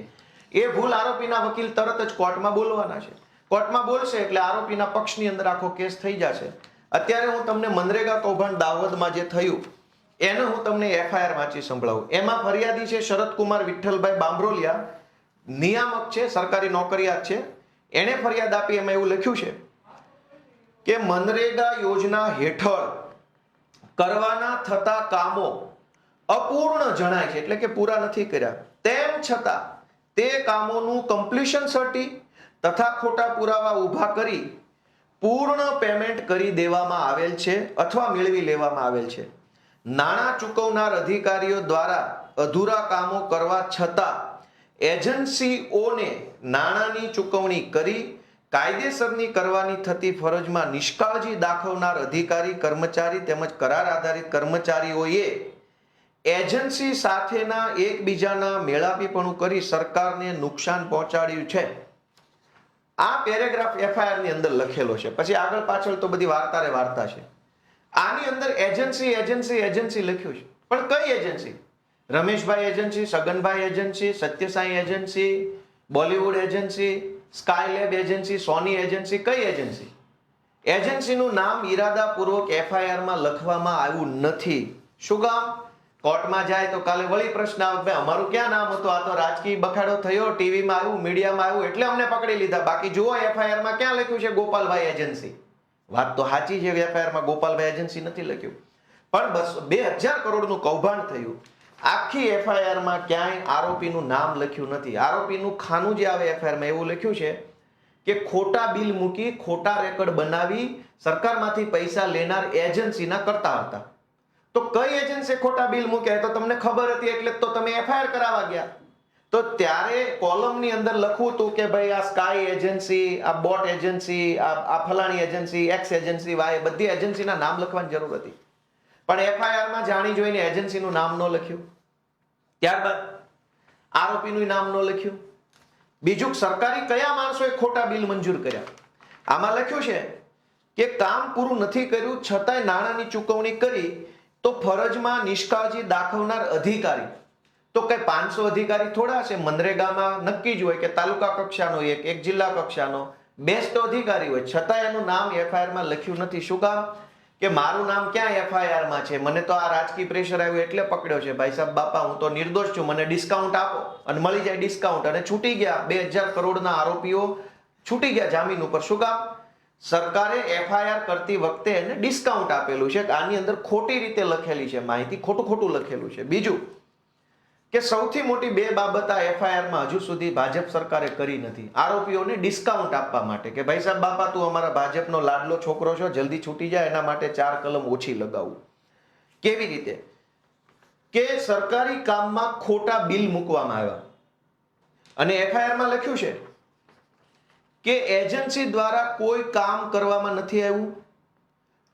એ ભૂલ આરોપીના વકીલ તરત જ કોર્ટમાં બોલવાના છે. કોર્ટમાં બોલશે એટલે આરોપીના પક્ષની અંદર આખો કેસ થઈ જશે. અત્યારે હું તમને મનરેગા કૌભાંડ દાહોદમાં જે થયું એને હું તમને એફઆઈઆર વાંચી સંભળાવું. એમાં ફરિયાદી છે શરદકુમાર વિઠ્ઠલભાઈ બાંભરોલિયા, નિયામક છે, સરકારી નોકરિયાત છે. એણે ફરિયાદ આપી, એમાં એવું લખ્યું છે કે મનરેગા યોજના હેઠળ કરવાના થતા કામો અપૂર્ણ જણાય છે, એટલે કે પૂરા નથી કર્યા. તેમ છતાં તે કામોનું કમ્પ્લીશન સર્ટી તથા ખોટા પુરાવા ઊભા કરી પૂર્ણ પેમેન્ટ કરી દેવામાં આવેલ છે અથવા મેળવી લેવામાં આવેલ છે. નાણાં ચૂકવનાર અધિકારીઓ દ્વારા અધૂરા કામો કરવા છતાં એજન્સીઓને નાણાંની ચૂકવણી કરી કાયદેસરની કરવાની થતી ફરજમાં નિષ્કાળજી દાખવનાર અધિકારી, કર્મચારી તેમજ કરાર આધારિત કર્મચારીઓએ એજન્સી સાથેના એકબીજાના મેળાપીપણું કરી સરકારને નુકસાન પહોંચાડ્યું છે. આ પેરેગ્રાફ એફઆઈઆર ની અંદર લખેલો છે. પછી આગળ પાછળ તો બધી વાર્તા છે. આની અંદર એજન્સી લખ્યું છે, પણ કઈ agency? Rameshbhai agency, Saganbhai agency, Satyasai agency, Bollywood agency, Skylab agency, Sony agency, કઈ એજન્સી? એજન્સીનું નામ ઈરાદાપૂર્વક એફઆઈઆરમાં લખવામાં આવ્યું નથી. શું કામ? કોર્ટમાં જાય તો કાલે વળી પ્રશ્ન આવે, ભાઈ અમારું ક્યાં નામ હતું? આ તો રાજકીય બખાડો થયો, ટીવીમાં આવ્યું, મીડિયામાં આવ્યું એટલે અમને પકડી લીધા. બાકી જુઓ એફઆઈઆરમાં ક્યાં લખ્યું છે ગોપાલભાઈ એજન્સી? વાત તો સાચી છે, એફઆઈઆરમાં ગોપાલભાઈ એજન્સી નથી લખ્યું. પણ 2000 કરોડનું કૌભાંડ થયું. આખી એફઆઈઆરમાં ક્યાંય આરોપીનું નામ લખ્યું નથી. આરોપીનું ખાનું જે આવે એફઆઈઆરમાં એવું લખ્યું છે કે ખોટા બિલ મૂકી, ખોટા રેકોર્ડ બનાવી સરકારમાંથી પૈસા લેનાર એજન્સીના કરતા હતા. તો કઈ એજન્સી ખોટા બિલ મૂક્યા તો તમને ખબર હતી એટલે તો તમે એફઆઈઆર કરાવવા ગયા. તો ત્યારે કોલમની અંદર લખવું હતું કે ભાઈ આ સ્કાય એજન્સી, આ બોટ એજન્સી, આ ફલાણી એજન્સી, એક્સ એજન્સી, વાય, બધી એજન્સીના નામ લખવાની જરૂર હતી. પણ એફઆઈઆરમાં જાણી જોઈને એજન્સીનું નામ ન લખ્યું. ત્યારબાદ આરોપીનું નામ ન લખ્યું. બીજું, સરકારી કયા માણસોએ ખોટા બિલ મંજૂર કર્યા. આમાં લખ્યું છે કે કામ પૂરું નથી કર્યું છતાંય નાણાંની ચૂકવણી કરી તો ફરજમાં નિષ્કાળજી દાખવનાર અધિકારી. તો કઈ 500 અધિકારી થોડા છે. મનરેગામાં નક્કી જ હોય કે તાલુકા કક્ષાનો એક જિલ્લા કક્ષાનો બેસ્ટ અધિકારી હોય, છતાં એનું નામ એફઆઈઆર માં લખ્યું નથી. શું કામ? કે મારું નામ ક્યાં એફઆઈઆર માં છે? મને તો આ રાજકીય પ્રેશર આવ્યું એટલે પકડ્યો છે. ભાઈ સાહેબ બાપા, હું તો નિર્દોષ છું, મને ડિસ્કાઉન્ટ આપો. અને મળી જાય ડિસ્કાઉન્ટ અને છૂટી ગયા. 2000 કરોડના આરોપીઓ છૂટી ગયા જામીન ઉપર. શું કામ? સરકારે એફઆઈઆર કરતી વખતે એને ડિસ્કાઉન્ટ આપેલું છે. આની અંદર ખોટી રીતે લખેલી છે માહિતી, ખોટું લખેલું છે. બીજું કે સૌથી મોટી બે બાબત આ એફઆઈઆર માં હજુ સુધી ભાજપ સરકારે કરી નથી. આરોપીઓને ડિસ્કાઉન્ટ આપવા માટે કે ભાઈ સાહેબ બાપા, તું અમારા ભાજપનો લાડલો છોકરો છો, જલ્દી છૂટી જાય, એના માટે 4 કલમ ઓછી લગાવું. કેવી રીતે? કે સરકારી કામમાં ખોટા બિલ મૂકવામાં આવ્યા અને એફઆઈઆર માં લખ્યું છે કે એજન્સી દ્વારા કોઈ કામ કરવામાં નથી આવ્યું,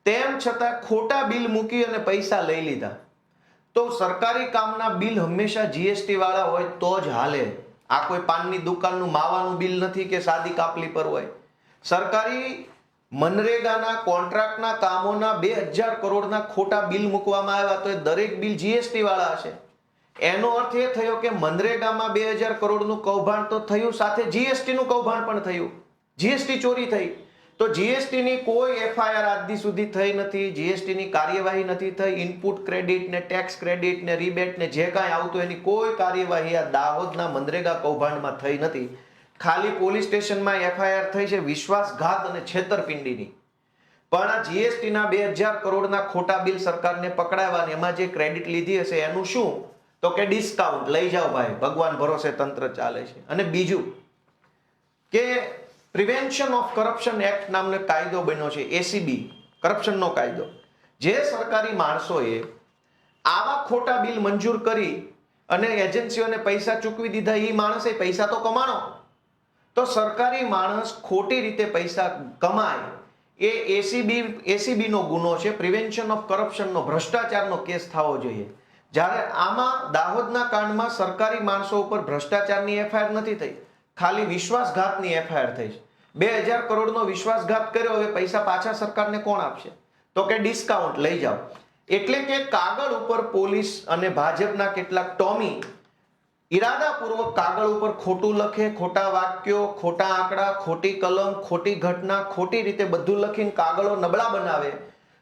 તેમ છતાં ખોટા બિલ મૂકી અને પૈસા લઈ લીધા. તો સરકારી કામના બિલ હંમેશા જીએસટી વાળા હોય તો જ હાલે. આ કોઈ પાનની દુકાનનું માવાનું બિલ નથી કે સાદી કાપલી પર હોય. સરકારી મનરેગાના કોન્ટ્રાક્ટના કામોના 2000 કરોડના ખોટા બિલ મૂકવામાં આવ્યા તો એ દરેક બિલ જીએસટી વાળા હશે. એનો અર્થ એ થયો કે મનરેગામાં 2000 કરોડનું કૌભાંડ તો થયું, સાથે જીએસટી નું કૌભાંડ પણ થયું. જીએસટી ચોરી થઈ. તો જીએસટી ની કોઈ એફઆઈઆર આજ સુધી થઈ નથી. જીએસટી ની કાર્યવાહી નથી થઈ. ઇનપુટ ક્રેડિટ ને ટેક્સ ક્રેડિટ ને રિબેટ ને જે કાંઈ આવતું એની કોઈ કાર્યવાહી આ દાહોદના મનરેગા કૌભાંડમાં થઈ નથી. ખાલી પોલીસ સ્ટેશનમાં એફઆઈઆર થઈ છે વિશ્વાસઘાત અને છેતરપિંડીની. પણ આ જીએસટી ના 2000 કરોડના ખોટા બિલ સરકારને પકડાવ્યા અને એમાં જે ક્રેડિટ લીધી હશે એનું શું? તો કે ડિસ્કાઉન્ટ લઈ જાઓ ભાઈ, ભગવાન ભરોસે તંત્ર ચાલે છે. અને બીજું કે પ્રિવેન્શન ઓફ કરપ્શન એક્ટ નામનો કાયદો બન્યો છે, એસીબી કરપ્શનનો કાયદો. જે સરકારી માણસોએ આવા ખોટા બિલ મંજૂર કરી અને એજન્સીઓને પૈસા ચૂકવી દીધા, એ માણસે પૈસા તો કમાણો. તો સરકારી માણસ ખોટી રીતે પૈસા કમાય એ એસીબી નો ગુનો છે. પ્રિવેન્શન ઓફ કરપ્શનનો, ભ્રષ્ટાચારનો કેસ થવો જોઈએ. જ્યારે આમાં દાહોદના કાંડમાં સરકારી માણસો ઉપર ભ્રષ્ટાચારની એફઆઈઆર નથી થઈ, ખાલી વિશ્વાસઘાતની એફઆઈઆર થઈ છે. 2000 કરોડનો વિશ્વાસઘાત કર્યો, હવે પૈસા પાછા સરકારને કોણ આપશે? તો કે ડિસ્કાઉન્ટ લઈ જાઓ. એટલે કે કાગળ ઉપર પોલીસ અને ભાજપના કેટલાક ટોમી ઈરાદાપૂર્વક કાગળ ઉપર ખોટું લખે, ખોટા વાક્યો, ખોટા આંકડા, ખોટી કલમ, ખોટી ઘટના, ખોટી રીતે બધું લખીને કાગળો નબળા બનાવે,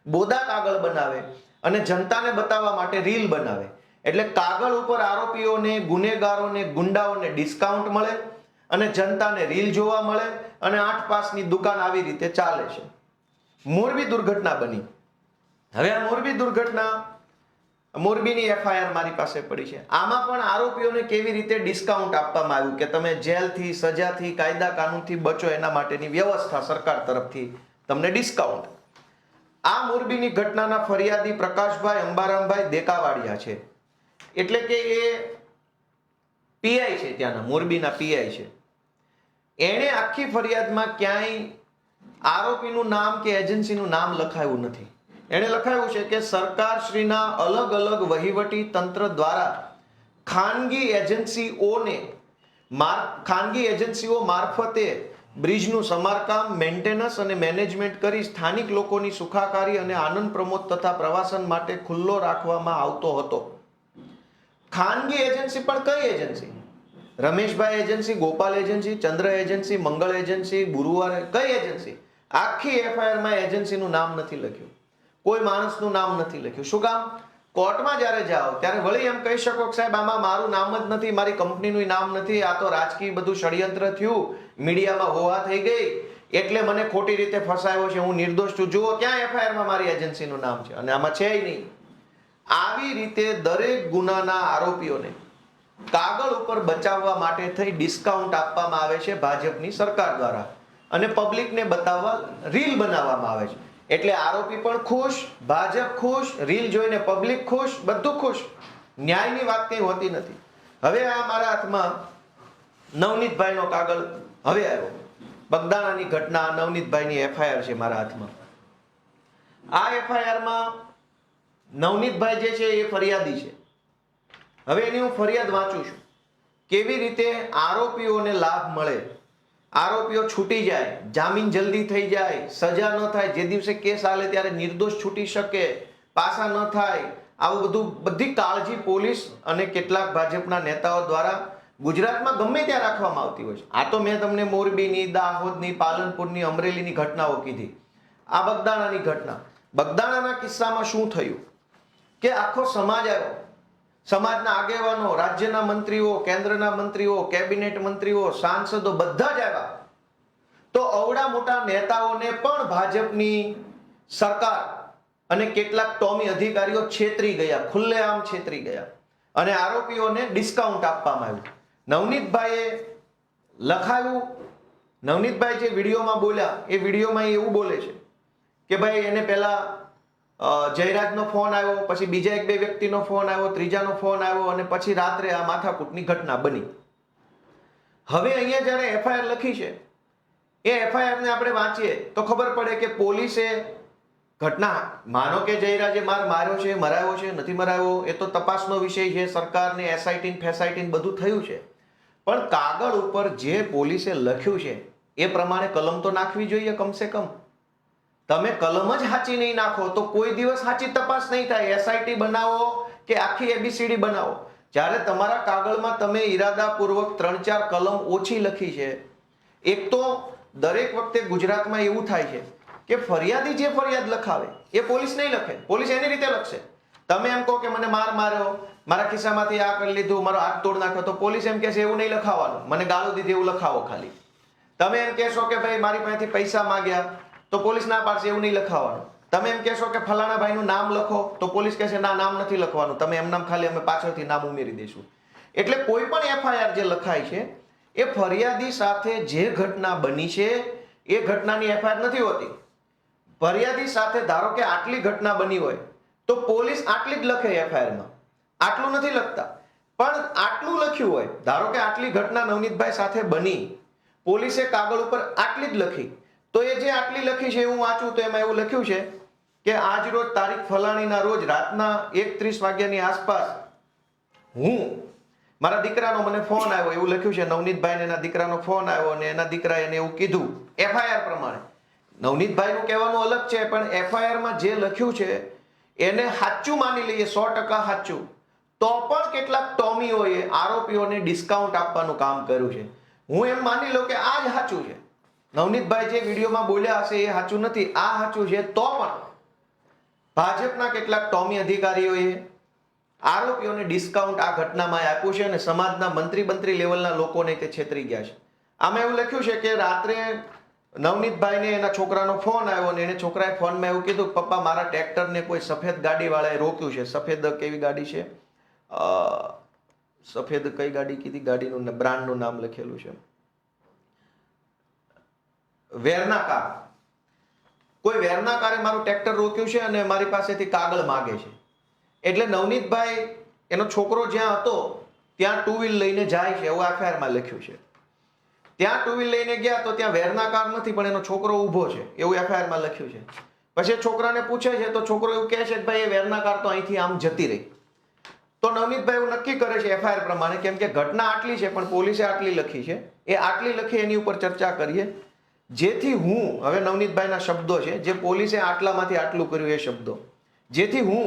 બોદા કાગળ બનાવે અને જનતાને બતાવવા માટે રીલ બનાવે. એટલે કાગળ ઉપર આરોપીઓને, ગુનેગારોને, ગુંડાઓને ડિસ્કાઉન્ટ મળે અને જનતાને રીલ જોવા મળે અને 8 પાસની દુકાન આવી રીતે ચાલે છે. મોરબી દુર્ઘટના બની. હવે આ મોરબી દુર્ઘટના, મોરબીની એફઆઈઆર મારી પાસે પડી છે. આમાં પણ આરોપીઓને કેવી રીતે ડિસ્કાઉન્ટ આપવામાં આવ્યું કે તમે જેલથી, સજાથી, કાયદા કાનૂનથી બચો એના માટેની વ્યવસ્થા સરકાર તરફથી તમને ડિસ્કાઉન્ટ. આ મોરબીની ઘટનાના ફરિયાદી પ્રકાશભાઈ અંબારામભાઈ દેકાવાડિયા છે. એટલે કે એ પીઆઈ છે, ત્યાંના મોરબીના પીઆઈ છે. એણે આખી ફરિયાદમાં ક્યાંય આરોપીનું નામ કે એજન્સીનું નામ લખાયું નથી. એણે લખાયું છે કે સરકારશ્રીના અલગ અલગ વહીવટી તંત્ર દ્વારા ખાનગી એજન્સીઓ મારફતે બ્રિજનું સમારકામ, મેન્ટેનન્સ અને મેનેજમેન્ટ કરી સ્થાનિક લોકોની સુખાકારી અને આનંદ પ્રમોદ તથા પ્રવાસન માટે ખુલ્લો રાખવામાં આવતો હતો. ખાનગી એજન્સી પણ કઈ agency? Rameshbhai agency, Gopal agency, ચંદ્ર એજન્સી, મંગળ એજન્સી, ગુરુવાર, કઈ એજન્સી? આખી એફઆઈઆર માં એજન્સીનું નામ નથી લખ્યું, કોઈ માણસનું નામ નથી લખ્યું. શું કામ? કોર્ટમાં જ્યારે જાઓ ત્યારે વળી એમ કહી શકો કે સાહેબ આમાં મારું નામ જ નથી, મારી કંપનીનું નામ નથી, આ તો રાજકીય બધું ષડયંત્ર થયું, મીડિયામાં હોવા થઈ ગઈ એટલે મને ખોટી રીતે ફસાયો છે, હું નિર્દોષ છું. જુઓ ક્યાં એફઆઈઆર માં મારી એજન્સીનું નામ છે અને આમાં છે નહીં. આવી રીતે દરેક ગુનાના આરોપીઓને કાગળ ઉપર બચાવવા માટે થઈ ડિસ્કાઉન્ટ આપવામાં આવે છે ભાજપની સરકાર દ્વારા અને પબ્લિકને બતાવવા રીલ બનાવવામાં આવે છે. એટલે આરોપી પણ ખુશ, ભાજપ ખુશ, રીલ જોઈને પબ્લિક ખુશ, બધું ખુશ. ન્યાયની વાત કઈ હોતી નથી. હવે આ મારા હાથમાં નવનીતભાઈનો કાગળ હવે આવ્યો. બગદાણાની ઘટના, નવનીતભાઈની એફઆઈઆર છે મારા હાથમાં. આ એફઆઈઆર માં નવનીતભાઈ જે છે એ ફરિયાદી છે. હવે એની હું ફરિયાદ વાંચું છું, કેવી રીતે આરોપીઓને લાભ મળે, આરોપીઓ છૂટી જાય, જામીન જલ્દી થઈ જાય, સજા ન થાય, જે દિવસે કેસ હાલે ત્યારે નિર્દોષ છૂટી શકે, પાસા ન થાય, આવું બધું બધી કાળજી પોલીસ અને કેટલાક ભાજપના નેતાઓ દ્વારા ગુજરાતમાં ગમે ત્યાં રાખવામાં આવતી હોય છે. આ તો મેં તમને મોરબીની, દાહોદની, પાલનપુરની, અમરેલીની ઘટનાઓ કીધી. આ બગદાણાની ઘટના, બગદાણાના કિસ્સામાં શું થયું કે આખો સમાજ આવ્યો, સમાજના આગેવાનો, રાજ્યના મંત્રીઓ, કેન્દ્રના મંત્રીઓ, કેબિનેટ મંત્રીઓ, સાંસદો બધા જ આવ્યા. તો અવડા મોટા નેતાઓને પણ ભાજપની સરકાર અને કેટલાક ટોમી અધિકારીઓ છેતરી ગયા, ખુલ્લેઆમ છેતરી ગયા અને આરોપીઓને ડિસ્કાઉન્ટ આપવામાં આવ્યું. નવનીતભાઈએ લખાયું, નવનીતભાઈ જે વિડીયોમાં બોલ્યા એ વિડીયોમાં એવું બોલે છે કે ભાઈ એને પહેલા જયરાજનો ફોન આવ્યો, પછી બીજા એક બે વ્યક્તિનો ફોન આવ્યો, ત્રીજાનો ફોન આવ્યો અને પછી રાત્રે આ માથાકૂટની ઘટના બની. હવે અહીંયા જ્યારે એફઆઈઆર લખી છે એ એફઆઈઆર ને આપણે વાંચીએ તો ખબર પડે કે પોલીસે ઘટના, માનો કે જયરાજે માર્યો છે, મરાયો છે, નથી મરાયો, એ તો તપાસનો વિષય છે, સરકારને એસઆઈટી ફેસાઈટી બધું થયું છે, પણ કાગળ ઉપર જે પોલીસે લખ્યું છે એ પ્રમાણે કલમ તો નાખવી જોઈએ કમસે કમ. તમે કલમ જ સાચી નહીં નાખો તો કોઈ દિવસ સાચી તપાસ નહીં થાય. એસઆઈટી બનાવો કે આખી એબીસીડી બનાવો, જ્યારે તમારા કાગળમાં તમે ઈરાદાપૂર્વક 3-4 કલમ ઓછી લખી છે. એક તો દરેક વખતે ગુજરાતમાં એવું થાય છે કે ફરિયાદી જે ફરિયાદ લખાવે એ પોલીસ નહીં લખે, પોલીસ એની રીતે લખશે. તમે એમ કહો કે મને માર્યો, મારા ખિસ્સામાંથી આ કરી લીધું, મારો હાથ તોડ નાખ્યો, તો પોલીસ એમ કહેશે એવું નહીં લખાવવાનું, મને ગાળો દીધી એવું લખાવો ખાલી. તમે એમ કહેશો કે ભાઈ મારી પાસેથી પૈસા માંગ્યા તો પોલીસ ના પાડશે, એવું નહીં લખાવાનું. તમે એમ કહેશો કે ફલાણા ભાઈનું નામ લખો તો પોલીસ કહેશે ના, નામ નથી લખવાનું, તમે એમ નામ ખાલી અમે પાછળથી નામ ઉમેરી દઈશું. એટલે કોઈ પણ એફઆઈઆર જે લખાય છે એ ફરિયાદી સાથે જે ઘટના બની છે એ ઘટનાની એફઆઈઆર નથી હોતી. ફરિયાદી સાથે ધારો કે આટલી ઘટના બની હોય તો પોલીસ આટલી જ લખે એફઆઈઆરમાં, આટલું નથી લખતા. પણ આટલું લખ્યું હોય, ધારો કે આટલી ઘટના નવનીતભાઈ સાથે બની, પોલીસે કાગળ ઉપર આટલી જ લખી, તો એ જે આટલી લખી છે હું વાંચું તો એમાં એવું લખ્યું છે કે આજ રોજ તારીખ ફલાણીના રોજ રાતના 1:30 વાગ્યાની આસપાસ મારા દીકરાનો મને ફોન આવ્યો, એવું લખ્યું છે. નવનીતભાઈને એના દીકરાનો ફોન આવ્યો અને એના દીકરાએ એને એવું કીધું એફઆઈઆર પ્રમાણે. નવનીતભાઈનું કહેવાનું અલગ છે, પણ એફઆઈઆરમાં જે લખ્યું છે એને સાચું માની લઈએ, 100% સાચું, તો પણ કેટલાક ટોમીઓએ આરોપીઓને ડિસ્કાઉન્ટ આપવાનું કામ કર્યું છે. હું એમ માની લઉં કે આ જ સાચું છે. નવનીતભાઈ જે વિડીયોમાં બોલ્યા હશે એ સાચું નથી, આ સાચું છે, તો પણ ભાજપના કેટલાક ટોમી અધિકારીઓએ આરોપીઓને ડિસ્કાઉન્ટ આ ઘટનામાં આપ્યું છે અને સમાજના મંત્રી લેવલના લોકોને તે છેતરી ગયા છે. આમાં એવું લખ્યું છે કે રાત્રે નવનીતભાઈને એના છોકરાનો ફોન આવ્યો અને એને છોકરાએ ફોનમાં એવું કીધું પપ્પા મારા ટ્રેક્ટરને કોઈ સફેદ ગાડીવાળાએ રોક્યું છે. સફેદ કેવી ગાડી છે, સફેદ કઈ ગાડી કીધી, ગાડીનું બ્રાન્ડનું નામ લખેલું છે, વેરના કાર. કોઈ વેરના કારે મારું ટ્રેક્ટર રોક્યું છે અને મારી પાસેથી કાગળ માગે છે. એટલે નવનીતભાઈ એનો છોકરો જ્યાં હતો ત્યાં ટુ વ્હીલ લઈને જાય છે, એવું એફઆઈઆરમાં લખ્યું છે. ત્યાં ટુ વ્હીલ લઈને ગયા તો ત્યાં વેરના કાર નથી પણ એનો છોકરો ઊભો છે, એવું એફઆઈઆરમાં લખ્યું છે. પછી છોકરાને પૂછે છે તો છોકરો એવું કહે છે કે ભાઈ એ વેરના કાર તો અહીંથી આમ જતી રહી. તો નવનીતભાઈ એવું નક્કી કરે છે એફઆઈઆર પ્રમાણે, કેમ કે ઘટના આટલી છે પણ પોલીસે આટલી લખી છે, એ આટલી લખી એની ઉપર ચર્ચા કરીએ. જેથી હું, હવે નવનીતભાઈના શબ્દો છે, જે પોલીસે આટલામાંથી આટલું કર્યું એ શબ્દો, જેથી હું,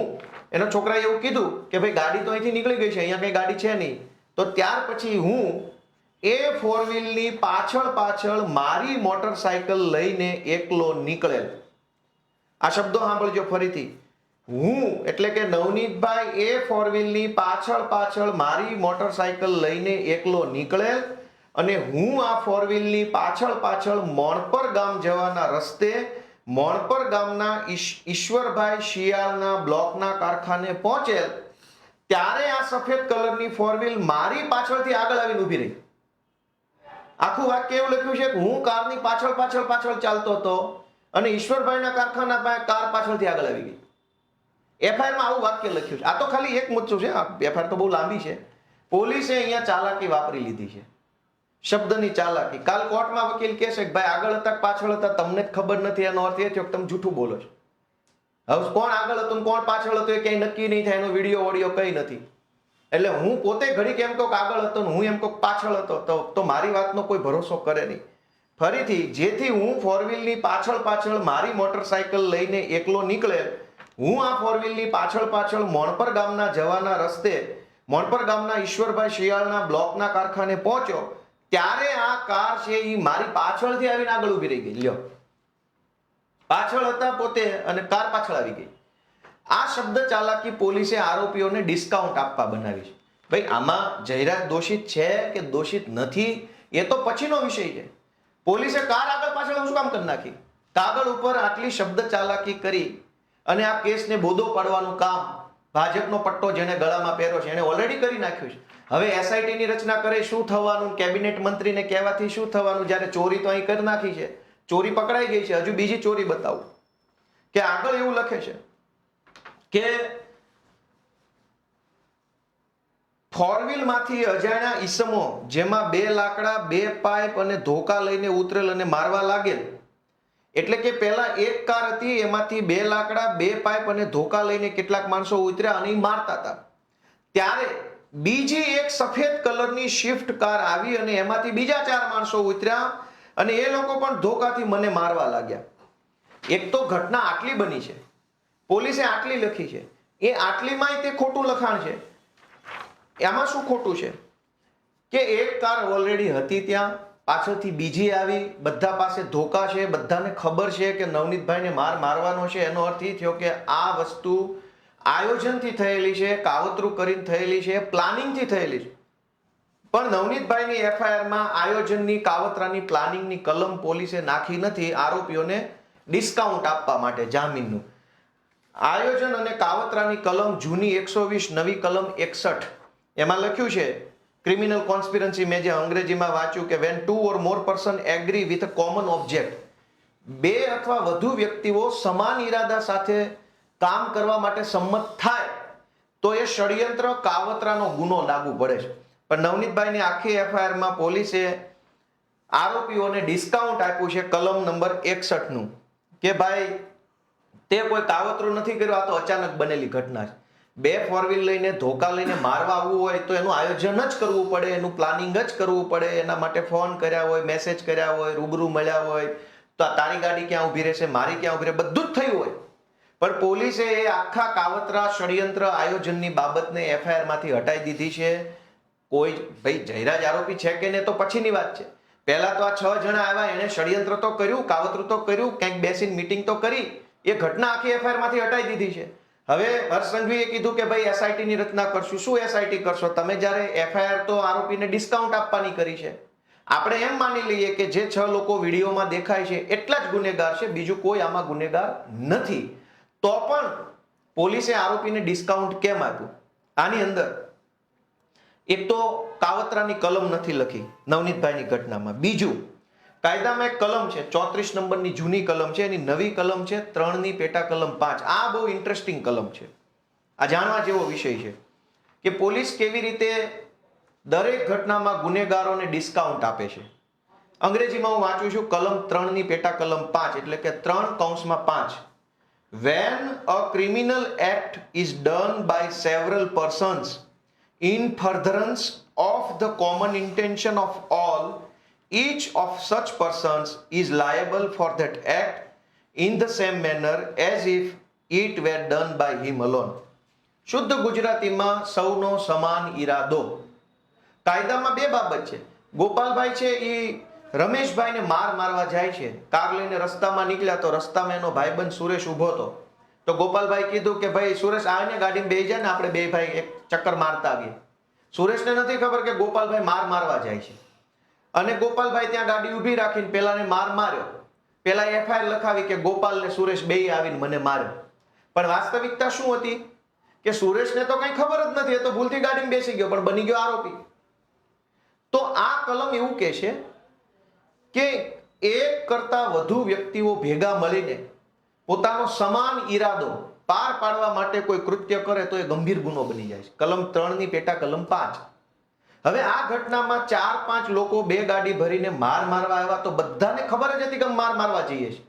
એનો છોકરાએ એવું કીધું કે ભાઈ ગાડી તો અહીંથી નીકળી ગઈ છે, અહીંયા કઈ ગાડી છે નહીં, તો ત્યાર પછી હું એ 4 વ્હીલની પાછળ મારી મોટરસાયકલ લઈને એકલો નીકળેલ. આ શબ્દો સાંભળજો ફરીથી. હું એટલે કે નવનીતભાઈ એ 4 વ્હીલની પાછળ મારી મોટરસાયકલ લઈને એકલો નીકળેલ અને હું આ 4 વ્હીલની પાછળ મોણપર ગામ જવાના રસ્તે મોણપર ગામના ઈશ્વરભાઈ શિયાળના બ્લોકના કારખાને પહોંચેલ ત્યારે આ સફેદ કલરની 4 વ્હીલ મારી પાછળથી આગળ આવીને ઊભી રહી. આખું વાક્ય એવું લખ્યું છે કે હું કારની પાછળ ચાલતો હતો અને ઈશ્વરભાઈના કારખાના પાસે કાર પાછળથી આગળ આવી ગઈ. એફઆઈઆરમાં આવું વાક્ય લખ્યું છે. આ તો ખાલી એક મુદ્દો છે, એફઆઈઆર તો બહુ લાંબી છે. પોલીસે અહીંયા ચાલાકી વાપરી લીધી છે, શબ્દની ચાલાકી. કાલ કોર્ટમાં વકીલ કહેશે કે ભાઈ આગળ હતા પાછળ હતા તમને જ ખબર નથી, એનો અર્થ એ થયો કે તમે જૂઠું બોલો છો. હવે કોણ આગળ હતું કોણ પાછળ હતું એ ક્યાંય નક્કી નહીં થાય, એનો વિડીયો ઓડિયો કઈ નથી. એટલે હું પોતે ઘડીક એમ કહું આગળ હતો ને હું એમ કહું પાછળ હતો તો મારી વાતનો કોઈ ભરોસો કરે નહીં. ફરીથી જેથી હું ફોર વ્હીલની પાછળ મારી મોટરસાયકલ લઈને એકલો નીકળે, હું આ ફોર વ્હીલની પાછળ મોણપર ગામના જવાના રસ્તે મોણપર ગામના ઈશ્વરભાઈ શિયાળના બ્લોકના કારખાને પહોંચ્યો ત્યારે આ કાર છે એ મારી પાછળથી આવીને આગળ ઉભી રહી ગઈ. લ્યો, પાછળ હતા પોતે અને કાર પાછળ આવી ગઈ. આ શબ્દ ચાલાકી પોલીસે આરોપીઓને ડિસ્કાઉન્ટ આપવા બનાવી છે. ભાઈ આમાં જયરાજ દોષિત છે કે દોષિત નથી એ તો પછીનો વિષય છે. પોલીસે કાર આગળ પાછળ શું કામ કરી નાખી? કાગળ ઉપર આટલી શબ્દ ચાલાકી કરી અને આ કેસને બોધો પાડવાનું કામ ભાજપનો પટ્ટો જેને ગળામાં પહેર્યો છે એને ઓલરેડી કરી નાખ્યું છે. હવે એસઆઈટી ની રચના કરે શું થવાનું? કેબિનેટ મંત્રીને કહેવાથી શું થવાનું? જ્યારે ચોરી તો અહીં કરી નાખી છે, ચોરી પકડાઈ ગઈ છે, હજુ બીજી ચોરી બતાવું કે આગળ એવું લખે છે કે ફોર વ્હીલ માંથી અજાણ્યા ઈસમો જેમાં 2 લાકડા 2 પાઇપ અને ધોકા લઈને ઉતરેલ અને મારવા લાગેલ. એટલે કે પહેલા એક કાર હતી એમાંથી 2 લાકડા 2 પાઇપ અને ધોકા લઈને કેટલાક માણસો ઉતર્યા અને મારતા હતા. ત્યારે બીજી એક સફેદ કલરની સ્વિફ્ટ કાર આવી અને એમાંથી બીજા 4 માણસો ઉતર્યા અને એ લોકો પણ ધોકાથી મને મારવા લાગ્યા. એક તો ઘટના આટલી બની છે, પોલીસે આટલી લખી છે, એ આટલીમાં તે ખોટું લખાણ છે. એમાં શું ખોટું છે કે એક કાર ઓલરેડી હતી ત્યાં, પાછળથી બીજી આવી, બધા પાસે ધોકા છે, બધાને ખબર છે કે નવનીતભાઈને મારવાનો છે. એનો અર્થ એ થયો કે આ વસ્તુ આયોજનથી થયેલી છે, કાવતરું કરીને થયેલી છે, પ્લાનિંગથી થયેલી છે. પણ નવનીતભાઈની એફઆઈઆરમાં આયોજનની, કાવતરાની, પ્લાનિંગની કલમ પોલીસે નાખી નથી આરોપીઓને ડિસ્કાઉન્ટ આપવા માટે જામીનનું. આયોજન અને કાવતરાની કલમ જૂની 120, નવી કલમ 61. એમાં લખ્યું છે ક્રિમિનલ કોન્સ્પિરન્સી, મેં જે અંગ્રેજીમાં વાંચ્યું કે van 2 or more person agree with a common object, 2 અથવા વધુ વ્યક્તિઓ સમાન ઈરાદા સાથે કામ કરવા માટે સંમત થાય તો એ ષડયંત્ર કાવતરાનો ગુનો લાગુ પડે છે. પણ નવનીતભાઈની આખી એફઆઈઆરમાં પોલીસે આરોપીઓને ડિસ્કાઉન્ટ આપ્યું છે કલમ નંબર 61 નું કે ભાઈ તે કોઈ કાવતરું નથી કર્યું, આ તો અચાનક બનેલી ઘટના છે. 2 ફોર વ્હીલ લઈને ધોકા લઈને મારવા આવવું હોય તો એનું આયોજન જ કરવું પડે, એનું પ્લાનિંગ જ કરવું પડે, એના માટે ફોન કર્યા હોય, મેસેજ કર્યા હોય, રૂબરૂ મળ્યા હોય, તો તારી ગાડી ક્યાં ઊભી રહેશે, મારી ક્યાં ઊભી રહે, બધું જ થયું હોય. પણ પોલીસે એ આખા કાવતરા, ષડયંત્ર, આયોજનની બાબતને એફઆઈઆર માંથી હટાવી દીધી છે. કોઈ ભાઈ જયરાજ આરોપી છે કે નહીં તો પછીની વાત છે. પહેલા તો આ 6 જણા આવ્યા, એને ષડયંત્ર તો કર્યું, કાવતરું તો કર્યું, ક્યાંક બેસીને મીટિંગ તો કરી, એ ઘટના આખી એફઆઈઆર માંથી હટાવી દીધી છે. હવે હર્ષ સંઘવીએ કીધું કે ભાઈ એસઆઈટી ની રચના કરશું. શું એસઆઈટી કરશો તમે? જ્યારે એફઆઈઆર તો આરોપીને ડિસ્કાઉન્ટ આપવાની કરી છે. આપણે એમ માની લઈએ કે જે 6 લોકો વિડીયોમાં દેખાય છે એટલા જ ગુનેગાર છે, બીજું કોઈ આમાં ગુનેગાર નથી. તો પણ પોલીસે આરોપીને ડિસ્કાઉન્ટ કેમ આપ્યું? આની અંદર એક તો કાવતરાની કલમ નથી લખી નવનીતભાઈની ઘટનામાં. બીજું, કાયદામાં એક કલમ છે 34 નંબરની જૂની કલમ છે, એની નવી કલમ છે 3 ની પેટા કલમ 5. આ બહુ ઇન્ટરેસ્ટિંગ કલમ છે. આ જાણવા જેવો વિષય છે કે પોલીસ કેવી રીતે દરેક ઘટનામાં ગુનેગારોને ડિસ્કાઉન્ટ આપે છે. અંગ્રેજીમાં હું વાંચું છું કલમ 3 ની પેટા કલમ 5 એટલે કે 3(5). When a criminal act is done by several persons in furtherance of the common intention of all, each of such persons is liable for that act in the same manner as if it were done by him alone. શુદ્ધ ગુજરાતીમાં સૌનો સમાન ઈરાદો. કાયદામાં 2 બાબત છે. ગોપાલભાઈ છે એ રમેશભાઈને મારવા જાય છે, કાર લઈને રસ્તામાં નીકળ્યા તો રસ્તામાં એનો ભાઈબંધ સુરેશ ઊભો હતો. તો ગોપાલભાઈ કીધું કે ભાઈ સુરેશ આવીને ગાડીમાં બેસી જાય ને આપણે 2 ભાઈ એક ચક્કર મારતા આવીએ. સુરેશને નથી ખબર કે ગોપાલભાઈ મારવા જાય છે અને ગોપાલભાઈ ત્યાં ગાડી ઊભી રાખીને પેલાને માર્યો. પેલા એફઆઈઆર લખાવી કે ગોપાલ ને સુરેશ બેય આવીને મને માર્યો. પણ વાસ્તવિકતા શું હતી કે સુરેશને તો કઈ ખબર જ નથી, એ તો ભૂલથી ગાડીમાં બેસી ગયો પણ બની ગયો આરોપી. તો આ કલમ એવું કહે છે કે એક કરતા વધુ વ્યક્તિઓ ભેગા મળીને પોતાનો સમાન ઈરાદો પાર પાડવા માટે કોઈ કૃત્ય કરે તો એ ગંભીર ગુનો બની જાય છે. કલમ 3 ની પેટા કલમ 5. હવે આ ઘટનામાં 4-5 લોકો 2 ગાડી ભરીને મારવા આવ્યા તો બધાને ખબર જ હતી કે મારવા જઈએ છે.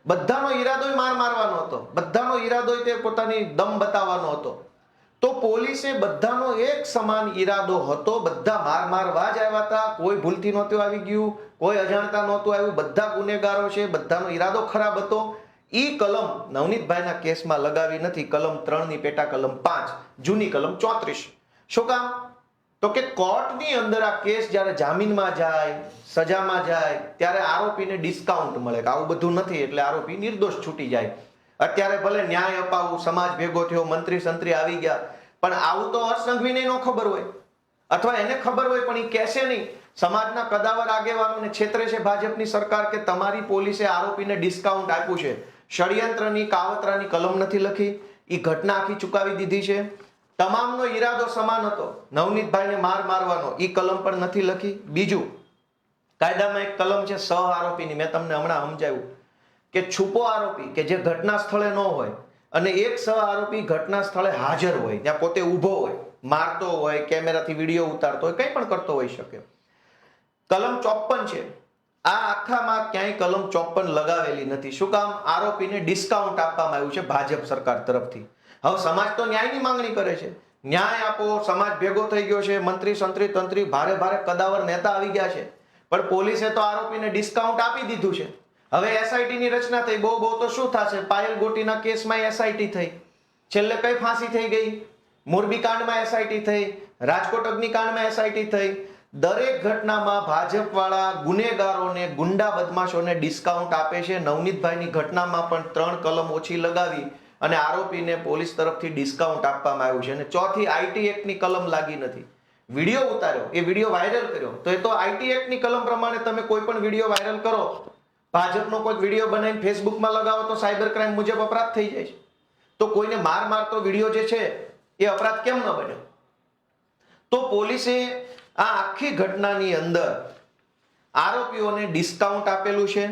બધાનો ઈરાદો મારવાનો હતો, બધાનો ઈરાદો તે પોતાની દમ બતાવવાનો હતો. તો પોલીસે બધાનો એક સમાન ઈરાદો હતો, બધા મારવા જ આવ્યા હતા, કોઈ ભૂલથી નહોતું આવી ગયું, કોઈ અજાણતા નહોતું આવ્યું, બધા ગુનેગારો છે, બધાનો ઈરાદો ખરાબ હતો. ઈ કલમ નવનીતભાઈના કેસમાં લગાવી નથી, કલમ 3 ની પેટા કલમ 5, જૂની કલમ 34. શું કામ? તો કે કોર્ટની અંદર આ કેસ જ્યારે જામીનમાં જાય, સજામાં જાય, ત્યારે આરોપીને ડિસ્કાઉન્ટ મળે કે આવું બધું નથી એટલે આરોપી નિર્દોષ છૂટી જાય. અત્યારે ભલે ન્યાય અપાવું, સમાજ ભેગો થયો, મંત્રી સંત્રી આવી ગયા, પણ આવું તો હર્ષ સંઘવીને ન ખબર હોય, અથવા એને ખબર હોય પણ એ કહેશે નહીં. સમાજના કદાવર આગેવાનોને છેતરે છે ભાજપની સરકાર કે તમારી પોલીસે આરોપીને ડિસ્કાઉન્ટ આપ્યું છે. ષડયંત્રની કાવતરાની કલમ નથી લખી, એ ઘટના આખી ચુકાવી દીધી છે. તમામનો ઈરાદો સમાન હતો, નવનીતભાઈને મારવાનો, એ કલમ પણ નથી લખી. બીજું, કાયદામાં એક કલમ છે સહ આરોપીની, મેં તમને હમણાં સમજાવ્યું કે છુપો આરોપી કે જે ઘટના સ્થળે ન હોય અને એક સહ આરોપી ઘટના સ્થળે હાજર હોય, ત્યાં પોતે ઊભો હોય, મારતો હોય, કેમેરાથી વિડીયો ઉતારતો હોય, કંઈ પણ કરતો હોઈ શકે. કલમ 54 છે. આ આખામાં ક્યાંય કલમ 54 લગાવેલી નથી. શું કામ? આરોપીને ડિસ્કાઉન્ટ આપવામાં આવ્યું છે ભાજપ સરકાર તરફથી. હવે સમાજ તો ન્યાયની માંગણી કરે છે, ન્યાય આપો, સમાજ ભેગો થઈ ગયો છે, મંત્રી સંત્રી તંત્રી ભારે કદાવર નેતા આવી ગયા છે, પણ પોલીસે તો આરોપીને ડિસ્કાઉન્ટ આપી દીધું છે. હવે એસઆઈટી ની રચના થઈ, બહુ તો શું થશે? પાયલ ગોટીના કેસમાં એસઆઈટી થઈ, છેલ્લે કઈ ફાંસી થઈ ગઈ, મોરબી કાંડમાં એસઆઈટી થઈ, રાજકોટ અગ્નિકાંડમાં એસઆઈટી થઈ. દરેક ઘટનામાં ભાજપ વાળા ગુનેગારોને, ગુંડા બદમાશોને ડિસ્કાઉન્ટ આપે છે. નવનીતભાઈની ઘટનામાં પણ 3 કલમ ઓછી લગાવી અને આરોપીને પોલીસ તરફથી ડિસ્કાઉન્ટ આપવામાં આવ્યું છે. અને ચોથી આઈટી એક્ટની કલમ લાગી નથી. વિડીયો ઉતાર્યો, એ વિડીયો વાયરલ કર્યો, તો એ તો આઈટી એક્ટની કલમ પ્રમાણે તમે કોઈ પણ વિડીયો વાયરલ કરો, ભાજપનો કોઈ વિડીયો બનાવીને ફેસબુકમાં લગાવો તો સાયબર ક્રાઇમ મુજબ અપરાધ થઈ જાય છે. તો કોઈને મારતો વિડીયો જે છે એ અપરાધ કેમ ન બને? તો પોલીસે આ આખી ઘટનાની અંદર આરોપીઓને ડિસ્કાઉન્ટ આપેલું છે,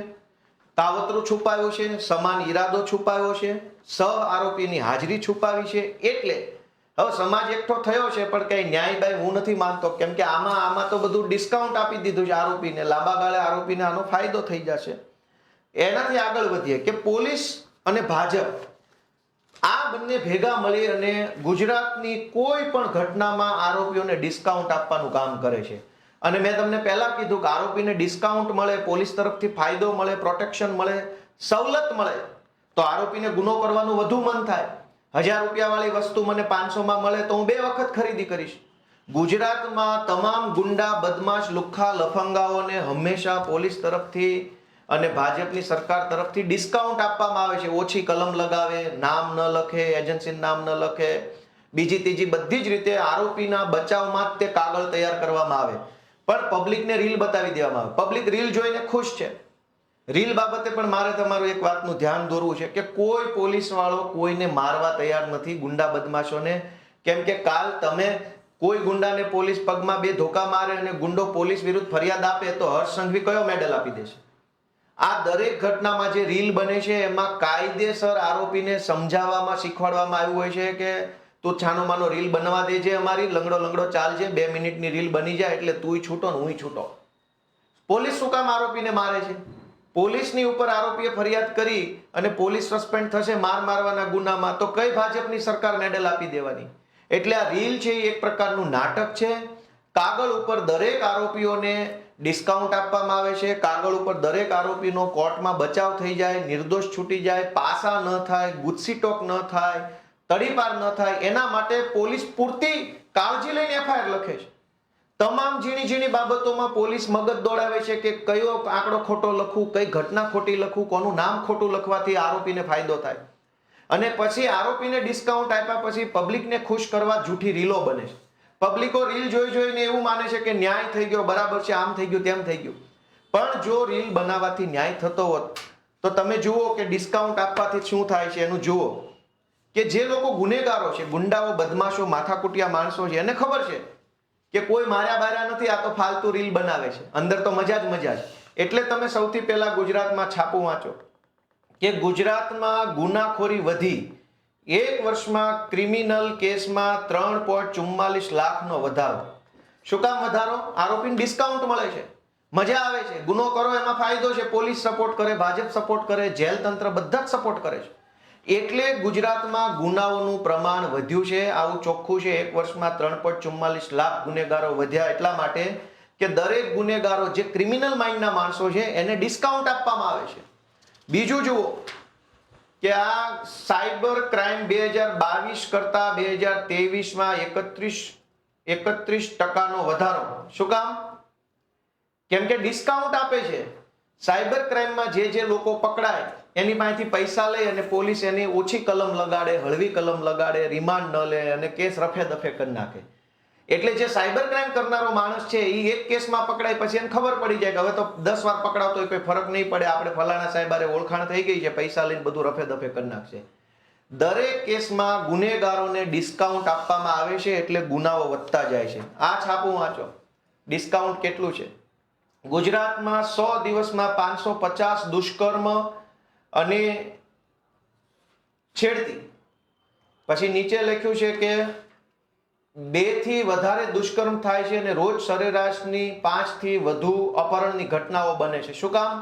કાવતરું છુપાવ્યું છે, સમાન ઈરાદો છુપાવ્યો છે, સહ આરોપીની હાજરી છુપાવી છે. એટલે હવે સમાજ એકઠો થયો છે, પણ કઈ ન્યાય બાય હું નથી માનતો, કેમ કે આમાં તો બધું ડિસ્કાઉન્ટ આપી દીધું છે આરોપીને. લાંબા ગાળે આરોપીને આનો ફાયદો થઈ જશે. એનાથી આગળ વધીએ કે પોલીસ અને ભાજપ આ બંને ભેગા મળી અને ગુજરાતની કોઈ પણ ઘટનામાં આરોપીઓને ડિસ્કાઉન્ટ આપવાનું કામ કરે છે. અને મેં તમને પહેલા કીધું કે આરોપીને ડિસ્કાઉન્ટ મળે, પોલીસ તરફથી ફાયદો મળે, પ્રોટેક્શન મળે, સવલત મળે, તો આરોપીને ગુનો કરવાનું વધુ મન થાય. 1000 રૂપિયા વાળી વસ્તુ મને 500 માં મળે તો હું 2 વખત ખરીદી કરીશ. ગુજરાતમાં તમામ ગુંડા, બદમાશ, લુખ્ખા, લફંગાઓને હંમેશા પોલીસ તરફથી અને ભાજપની સરકાર તરફથી ડિસ્કાઉન્ટ આપવામાં આવે છે. ઓછી કલમ લગાવે, નામ ન લખે, એજન્સીનું નામ ન લખે, બીજી ત્રીજી બધી જ રીતે આરોપીના બચાવમાં જ તે કાગળ તૈયાર કરવામાં આવે, પણ પબ્લિકને રીલ બતાવી દેવામાં આવે. પબ્લિક રીલ જોઈને ખુશ છે. રીલ બાબતે પણ મારે તમારું એક વાતનું ધ્યાન દોરવું છે કે કોઈ પોલીસ વાળો કોઈને મારવા તૈયાર નથી, ગુંડા બદમાશોને. કેમ કે કાલ તમે કોઈ ગુંડાને પોલીસ પગમાં 2 ધોકા મારે અને ગુંડો પોલીસ વિરુદ્ધ ફરિયાદ આપે તો હર્ષ સંઘવી કયો મેડલ આપી દેશે? આ દરેક ઘટનામાં જે રીલ બને છે એમાં કાયદેસર આરોપીને સમજાવવામાં, શીખવાડવામાં આવ્યું હોય છે કે તું છાનો માનો રીલ બનવા દેજે, અમારી લંગડો ચાલજે, 2 મિનિટની રીલ બની જાય એટલે તુંય છૂટો ને હુંય છૂટો. પોલીસ શું કામ આરોપીને મારે છે? પોલીસની ઉપર આરોપીએ ફરિયાદ કરી અને પોલીસ સસ્પેન્ડ થશે મારવાના ગુનામાં, તો કઈ ભાજપની સરકાર મેડલ આપી દેવાની? એટલે આ રીલ છે એ એક પ્રકારનું નાટક છે. કાગળ ઉપર દરેક આરોપીઓને ડિસ્કાઉન્ટ આપવામાં આવે છે, કાગળ ઉપર દરેક આરોપીનો કોર્ટમાં બચાવ થઈ જાય, નિર્દોષ છૂટી જાય, પાસા ન થાય, ગુસ્સીટોક ન થાય, તડીપાર ન થાય, એના માટે પોલીસ પૂરતી કાળજી લઈને એફઆઈઆર લખે છે. તમામ ઝીણી બાબતોમાં પોલીસ મગજ દોડાવે છે કે કયો આંકડો ખોટો લખવું, કઈ ઘટના ખોટી લખવું, કોનું નામ ખોટું લખવાથી આરોપીને ફાયદો થાય. અને પછી આરોપીને ડિસ્કાઉન્ટ આપ્યા પછી પબ્લિકને ખુશ કરવા જૂઠી રીલો બને છે. પબ્લિકો રીલ જોઈને એવું માને છે કે ન્યાય થઈ ગયો, બરાબર છે, આમ થઈ ગયું, તેમ થઈ ગયું. પણ જો રીલ બનાવવાથી ન્યાય થતો હોત તો તમે જુઓ કે ડિસ્કાઉન્ટ આપવાથી શું થાય છે એનું જુઓ. કે જે લોકો ગુનેગારો છે, ગુંડાઓ, બદમાશો, માથાકૂટિયા માણસો છે, એને ખબર છે કે કોઈ માર્યા બાર્યા નથી, આ તો ફાલતુ રીલ બનાવે છે, અંદર તો મજા જ. એટલે તમે સૌથી પહેલા ગુજરાતમાં છાપું વાંચો કે ગુજરાતમાં ગુનાખોરી વધી, 1 વર્ષમાં ક્રિમિનલ કેસમાં 3.44 લાખનો વધારો. શું કામ વધારો? આરોપીને ડિસ્કાઉન્ટ મળે છે, મજા આવે છે, ગુનો કરો એમાં ફાયદો છે, પોલીસ સપોર્ટ કરે, ભાજપ સપોર્ટ કરે, જેલ તંત્ર બધા જ સપોર્ટ કરે છે. એટલે ગુજરાતમાં ગુનાઓનું પ્રમાણ વધ્યું છે. આવું ચોખ્ખું છે. 1 વર્ષમાં 3.44 લાખ ગુનેગારો વધ્યા એટલા માટે કે દરેક ગુનેગારો જે ક્રિમિનલ માઇન્ડના માણસો છે એને ડિસ્કાઉન્ટ આપવામાં આવે છે. બીજું જુઓ કે આ સાયબર ક્રાઇમ 2022 કરતા 2023માં 31% વધારો. શું કામ? કેમ કે ડિસ્કાઉન્ટ આપે છે. સાયબર ક્રાઇમમાં જે લોકો પકડાય એની પાસેથી પૈસા લઈ અને પોલીસ એની ઓછી કલમ લગાડે, હળવી કલમ લગાડે, રિમાન્ડ ન લે અને કેસ રફે દફે કરી નાખે. એટલે જે સાયબર ક્રાઇમ કરનારો માણસ છે એ એક કેસમાં પકડાય પછી એને ખબર પડી જાય કે હવે તો 10 વાર પકડાવતો હોય કોઈ ફરક નહીં પડે, આપણે ફલાણા સાહેબારે ઓળખાણ થઈ ગઈ છે, પૈસા લઈને બધું રફે દફે કરી નાખશે. દરેક કેસમાં ગુનેગારોને ડિસ્કાઉન્ટ આપવામાં આવે છે એટલે ગુનાઓ વધતા જાય છે. આ છાપું વાંચો, ડિસ્કાઉન્ટ કેટલું છે. ગુજરાતમાં 100 દિવસમાં 550 દુષ્કર્મ અને છેડતી. પછી નીચે લખ્યું છે કે 2 થી વધારે દુષ્કર્મ થાય છે અને રોજ સરેરાશની 5 થી વધુ અપહરણની ઘટનાઓ બને છે. શું કામ?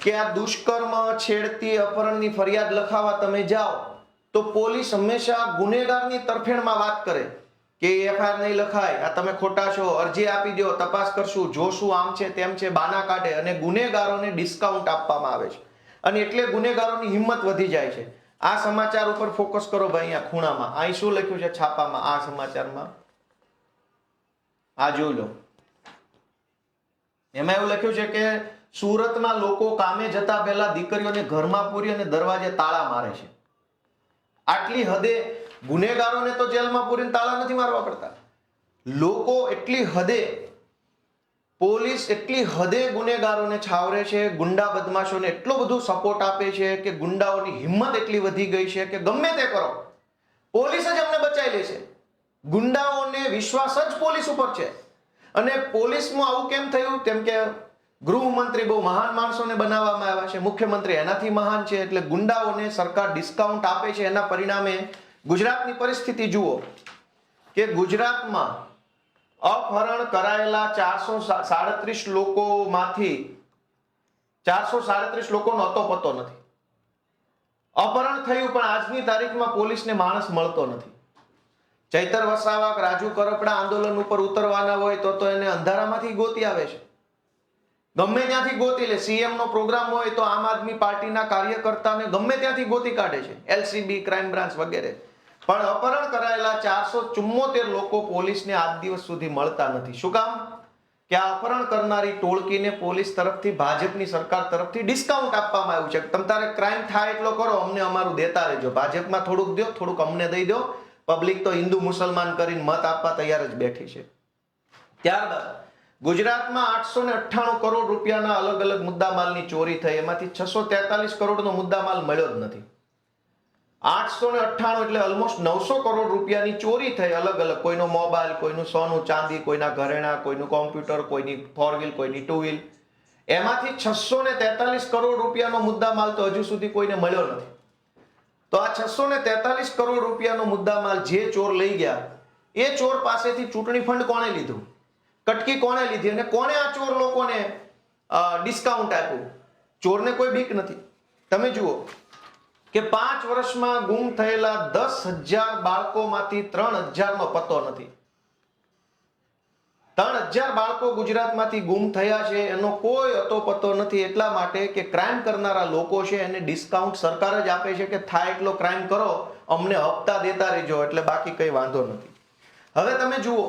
કે આ દુષ્કર્મ, છેડતી, અપહરણની ફરિયાદ લખાવવા તમે જાઓ તો પોલીસ હંમેશા ગુનેગારની તરફેણમાં વાત કરે કે એફઆઈઆર નહીં લખાય, આ તમે ખોટા છો, અરજી આપી દો, તપાસ કરશું, જોશું, આમ છે તેમ છે, બાના કાઢે અને ગુનેગારોને ડિસ્કાઉન્ટ આપવામાં આવે છે. અને એટલે ગુનેગારોની હિંમત વધી જાય છે. આ સમાચાર ઉપર ફોકસ કરો ભાઈ. અહીંયા ખૂણામાં અહીં શું લખ્યું છે છાપામાં? આ સમાચારમાં આ જોઈ લો. એમાં એવું લખ્યું છે કે સુરતમાં લોકો કામે જતા પહેલા દીકરીઓને ઘરમાં પૂરી અને દરવાજે તાળા મારે છે. આટલી હદે ગુનેગારોને તો જેલમાં પૂરીને તાળા નથી મારવા પડતા. લોકો એટલી હદે, પોલીસ એટલી હદે ગુનેગારોને છાવરે છે, ગુંડા બદમાશોને એટલો બધો સપોર્ટ આપે છે કે ગુંડાઓની હિંમત એટલી વધી ગઈ છે કે ગમે તે કરો પોલીસ જ અમને બચાવી લે છે. ગુંડાઓને વિશ્વાસ જ પોલીસ ઉપર છે. અને પોલીસમાં આવું કેમ થયું? તેમ કે ગૃહમંત્રી બહુ મહાન માણસોને બનાવવામાં આવ્યા છે, મુખ્યમંત્રી એનાથી મહાન છે, એટલે ગુંડાઓને સરકાર ડિસ્કાઉન્ટ આપે છે. એના પરિણામે ગુજરાતની પરિસ્થિતિ જુઓ કે ગુજરાતમાં અપહરણ કરાયેલા 437 લોકોમાંથી 437 લોકોનો અતોપતો નથી. અપહરણ થયું પણ આજની તારીખમાં પોલીસને માણસ મળતો નથી. ચૈતર વસાવા, રાજુ કરપડા આંદોલન ઉપર ઉતરવાના હોય તો એને અંધારામાંથી ગોતી આવે છે, ગમે ત્યાંથી ગોતી લે. સીએમ નો પ્રોગ્રામ હોય તો આમ આદમી પાર્ટીના કાર્યકર્તાને ગમે ત્યાંથી ગોતી કાઢે છે, એલસીબી, ક્રાઇમ બ્રાન્ચ વગેરે. પણ અપહરણ કરાયેલા 474 લોકો પોલીસને આજ દિવસ સુધી મળતા નથી. શું કામ? કે આ અપહરણ કરનારી ટોળકીને પોલીસ તરફથી, ભાજપની સરકાર તરફથી ડિસ્કાઉન્ટ આપવામાં આવ્યું છે. તમે તારે ક્રાઇમ થાય એટલો કરો, અમને અમારું દેતા રહેજો. ભાજપમાં થોડુંક દો, થોડુંક અમને દઈ દો. પબ્લિક તો હિન્દુ મુસલમાન કરીને મત આપવા તૈયાર જ બેઠી છે. ત્યારબાદ ગુજરાતમાં 898 કરોડ રૂપિયાના અલગ અલગ મુદ્દામાલની ચોરી થઈ. એમાંથી 643 કરોડનો મુદ્દામાલ મળ્યો જ નથી. 898 એટલે ઓલમોસ્ટ 900 કરોડ રૂપિયાની ચોરી થઈ. અલગ અલગ, કોઈનો મોબાઈલ, કોઈનું સોનું ચાંદી, કોઈના ઘરેણા, કોઈનું કોમ્પ્યુટર, કોઈની 4 વ્હીલ, કોઈની 2 વ્હીલ. એમાંથી 643 કરોડ રૂપિયાનો મુદ્દામાલ તો હજુ સુધી કોઈને મળ્યો નથી. તો આ 643 કરોડ રૂપિયાનો મુદ્દામાલ જે ચોર લઈ ગયા, એ ચોર પાસેથી ચૂંટણી ફંડ કોણે લીધું, કટકી કોણે લીધી અને કોણે આ ચોર લોકોને ડિસ્કાઉન્ટ આપ્યું? ચોરને કોઈ બીક નથી. તમે જુઓ કે 5 વર્ષમાં ગુમ થયેલા 10,000 બાળકોમાંથી 3,000નો પતો નથી. 3,000 બાળકો ગુજરાતમાંથી ગુમ થયા છે, એનો કોઈ અતોપતો નથી. એટલા માટે કે ક્રાઇમ કરનારા લોકો છે એને ડિસ્કાઉન્ટ સરકાર જ આપે છે કે થાય એટલો ક્રાઇમ કરો, અમને હપ્તા દેતા રહેજો, એટલે બાકી કઈ વાંધો નથી. હવે તમે જુઓ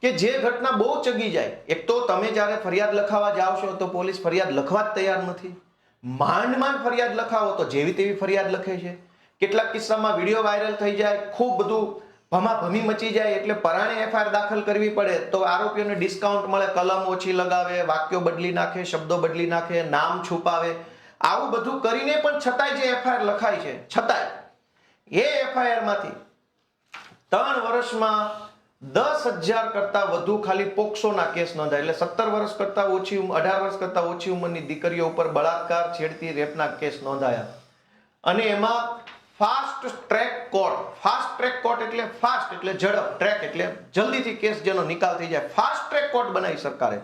કે જે ઘટના બહુ ચગી જાય. એક તો તમે જ્યારે ફરિયાદ લખાવા જાઓ છો તો પોલીસ ફરિયાદ લખવા જ તૈયાર નથી. માંડ ફરિયાદ લખાવો તો જેવી તેવી ફરિયાદ લખે છે. કેટલાક કિસ્સામાં વિડીયો વાયરલ થઈ જાય, ખૂબ બધું ભમાભમી મચી જાય, એટલે પરાણે એફઆઈઆર દાખલ કરવી પડે તો આરોપીઓને ડિસ્કાઉન્ટ મળે, કલમ ઓછી લગાવે, વાક્યો બદલી નાખે, શબ્દો બદલી નાખે, નામ છુપાવે. આવું બધું કરીને પણ છતાંય જે એફઆઈઆર લખાય છે, છતાંય એ એફઆઈઆર માંથી 3 વર્ષમાં 10,000 કરતા વધુ ખાલી પોક્સોના કેસ નોંધાય. એટલે 17 વર્ષ કરતા ઓછી, 18 વર્ષ કરતા ઓછી ઉંમરની દીકરીઓ ઉપર બળાત્કાર, છેડતી, રેપના કેસ નોંધાયા. અને એમાં fast track court, fast track court એટલે ફાસ્ટ એટલે ઝડપ, ટ્રેક એટલે જલ્દીથી કેસ જેનો નિકાલ થઈ જાય, ફાસ્ટ ટ્રેક કોર્ટ બનાવી સરકારે.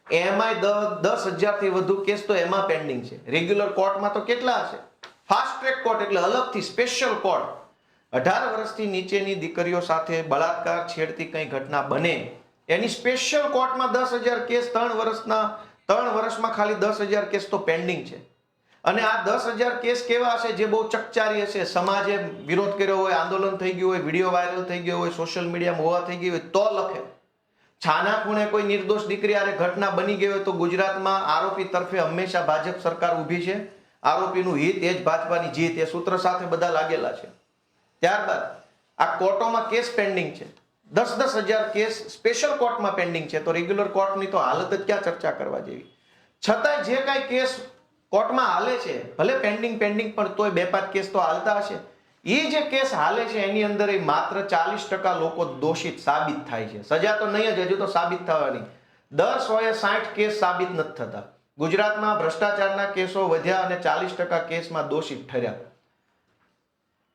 એમાંય 10,000 થી વધુ કેસ તો એમાં પેન્ડિંગ છે. રેગ્યુલર કોર્ટમાં તો કેટલા હશે? ફાસ્ટ ટ્રેક કોર્ટ એટલે અલગથી સ્પેશિયલ કોર્ટ. 18 વર્ષથી નીચેની દીકરીઓ સાથે બળાત્કાર છેડતી કઈ ઘટના બને એની સ્પેશિયલ કોર્ટમાં 10,000 કેસ 3 વર્ષમાં ખાલી 10,000 કેસ તો પેન્ડિંગ છે. અને આ 10,000 કેસ કેવા હશે જે બહુ ચકચારી હશે, સમાજે વિરોધ કર્યો હોય, આંદોલન થઈ ગયું હોય, વિડીયો વાયરલ થઈ ગયો હોય, સોશિયલ મીડિયામાં હોવા થઈ ગઈ હોય તો લખે. છાના ખૂણે કોઈ નિર્દોષ દીકરી આરે ઘટના બની ગઈ હોય તો ગુજરાતમાં આરોપી તરફે હંમેશા ભાજપ સરકાર ઊભી છે. આરોપીનું હિત એ જ ભાજપાની જીત, એ સૂત્ર સાથે બધા લાગેલા છે. ત્યારબાદ આ કોર્ટોમાં કેસ પેન્ડિંગ છે, 10,000 કેસ સ્પેશિયલ કોર્ટમાં પેન્ડિંગ છે. તો રેગ્યુલર કોર્ટની તો હાલત જ ક્યાં ચર્ચા કરવા જેવી. છતાંય જે કાંઈ કેસ કોર્ટમાં હાલે છે, ભલે પેન્ડિંગ પણ તોય 2-5 કેસ તો હાલતા હશે. એ જે કેસ હાલે છે એની અંદર માત્ર 40% લોકો દોષિત સાબિત થાય છે. સજા તો નહીં જ, હજુ તો સાબિત થવાની. 160 કેસ સાબિત નથી થતા. ગુજરાતમાં ભ્રષ્ટાચારના કેસો વધ્યા અને 40% કેસમાં દોષિત ઠર્યા.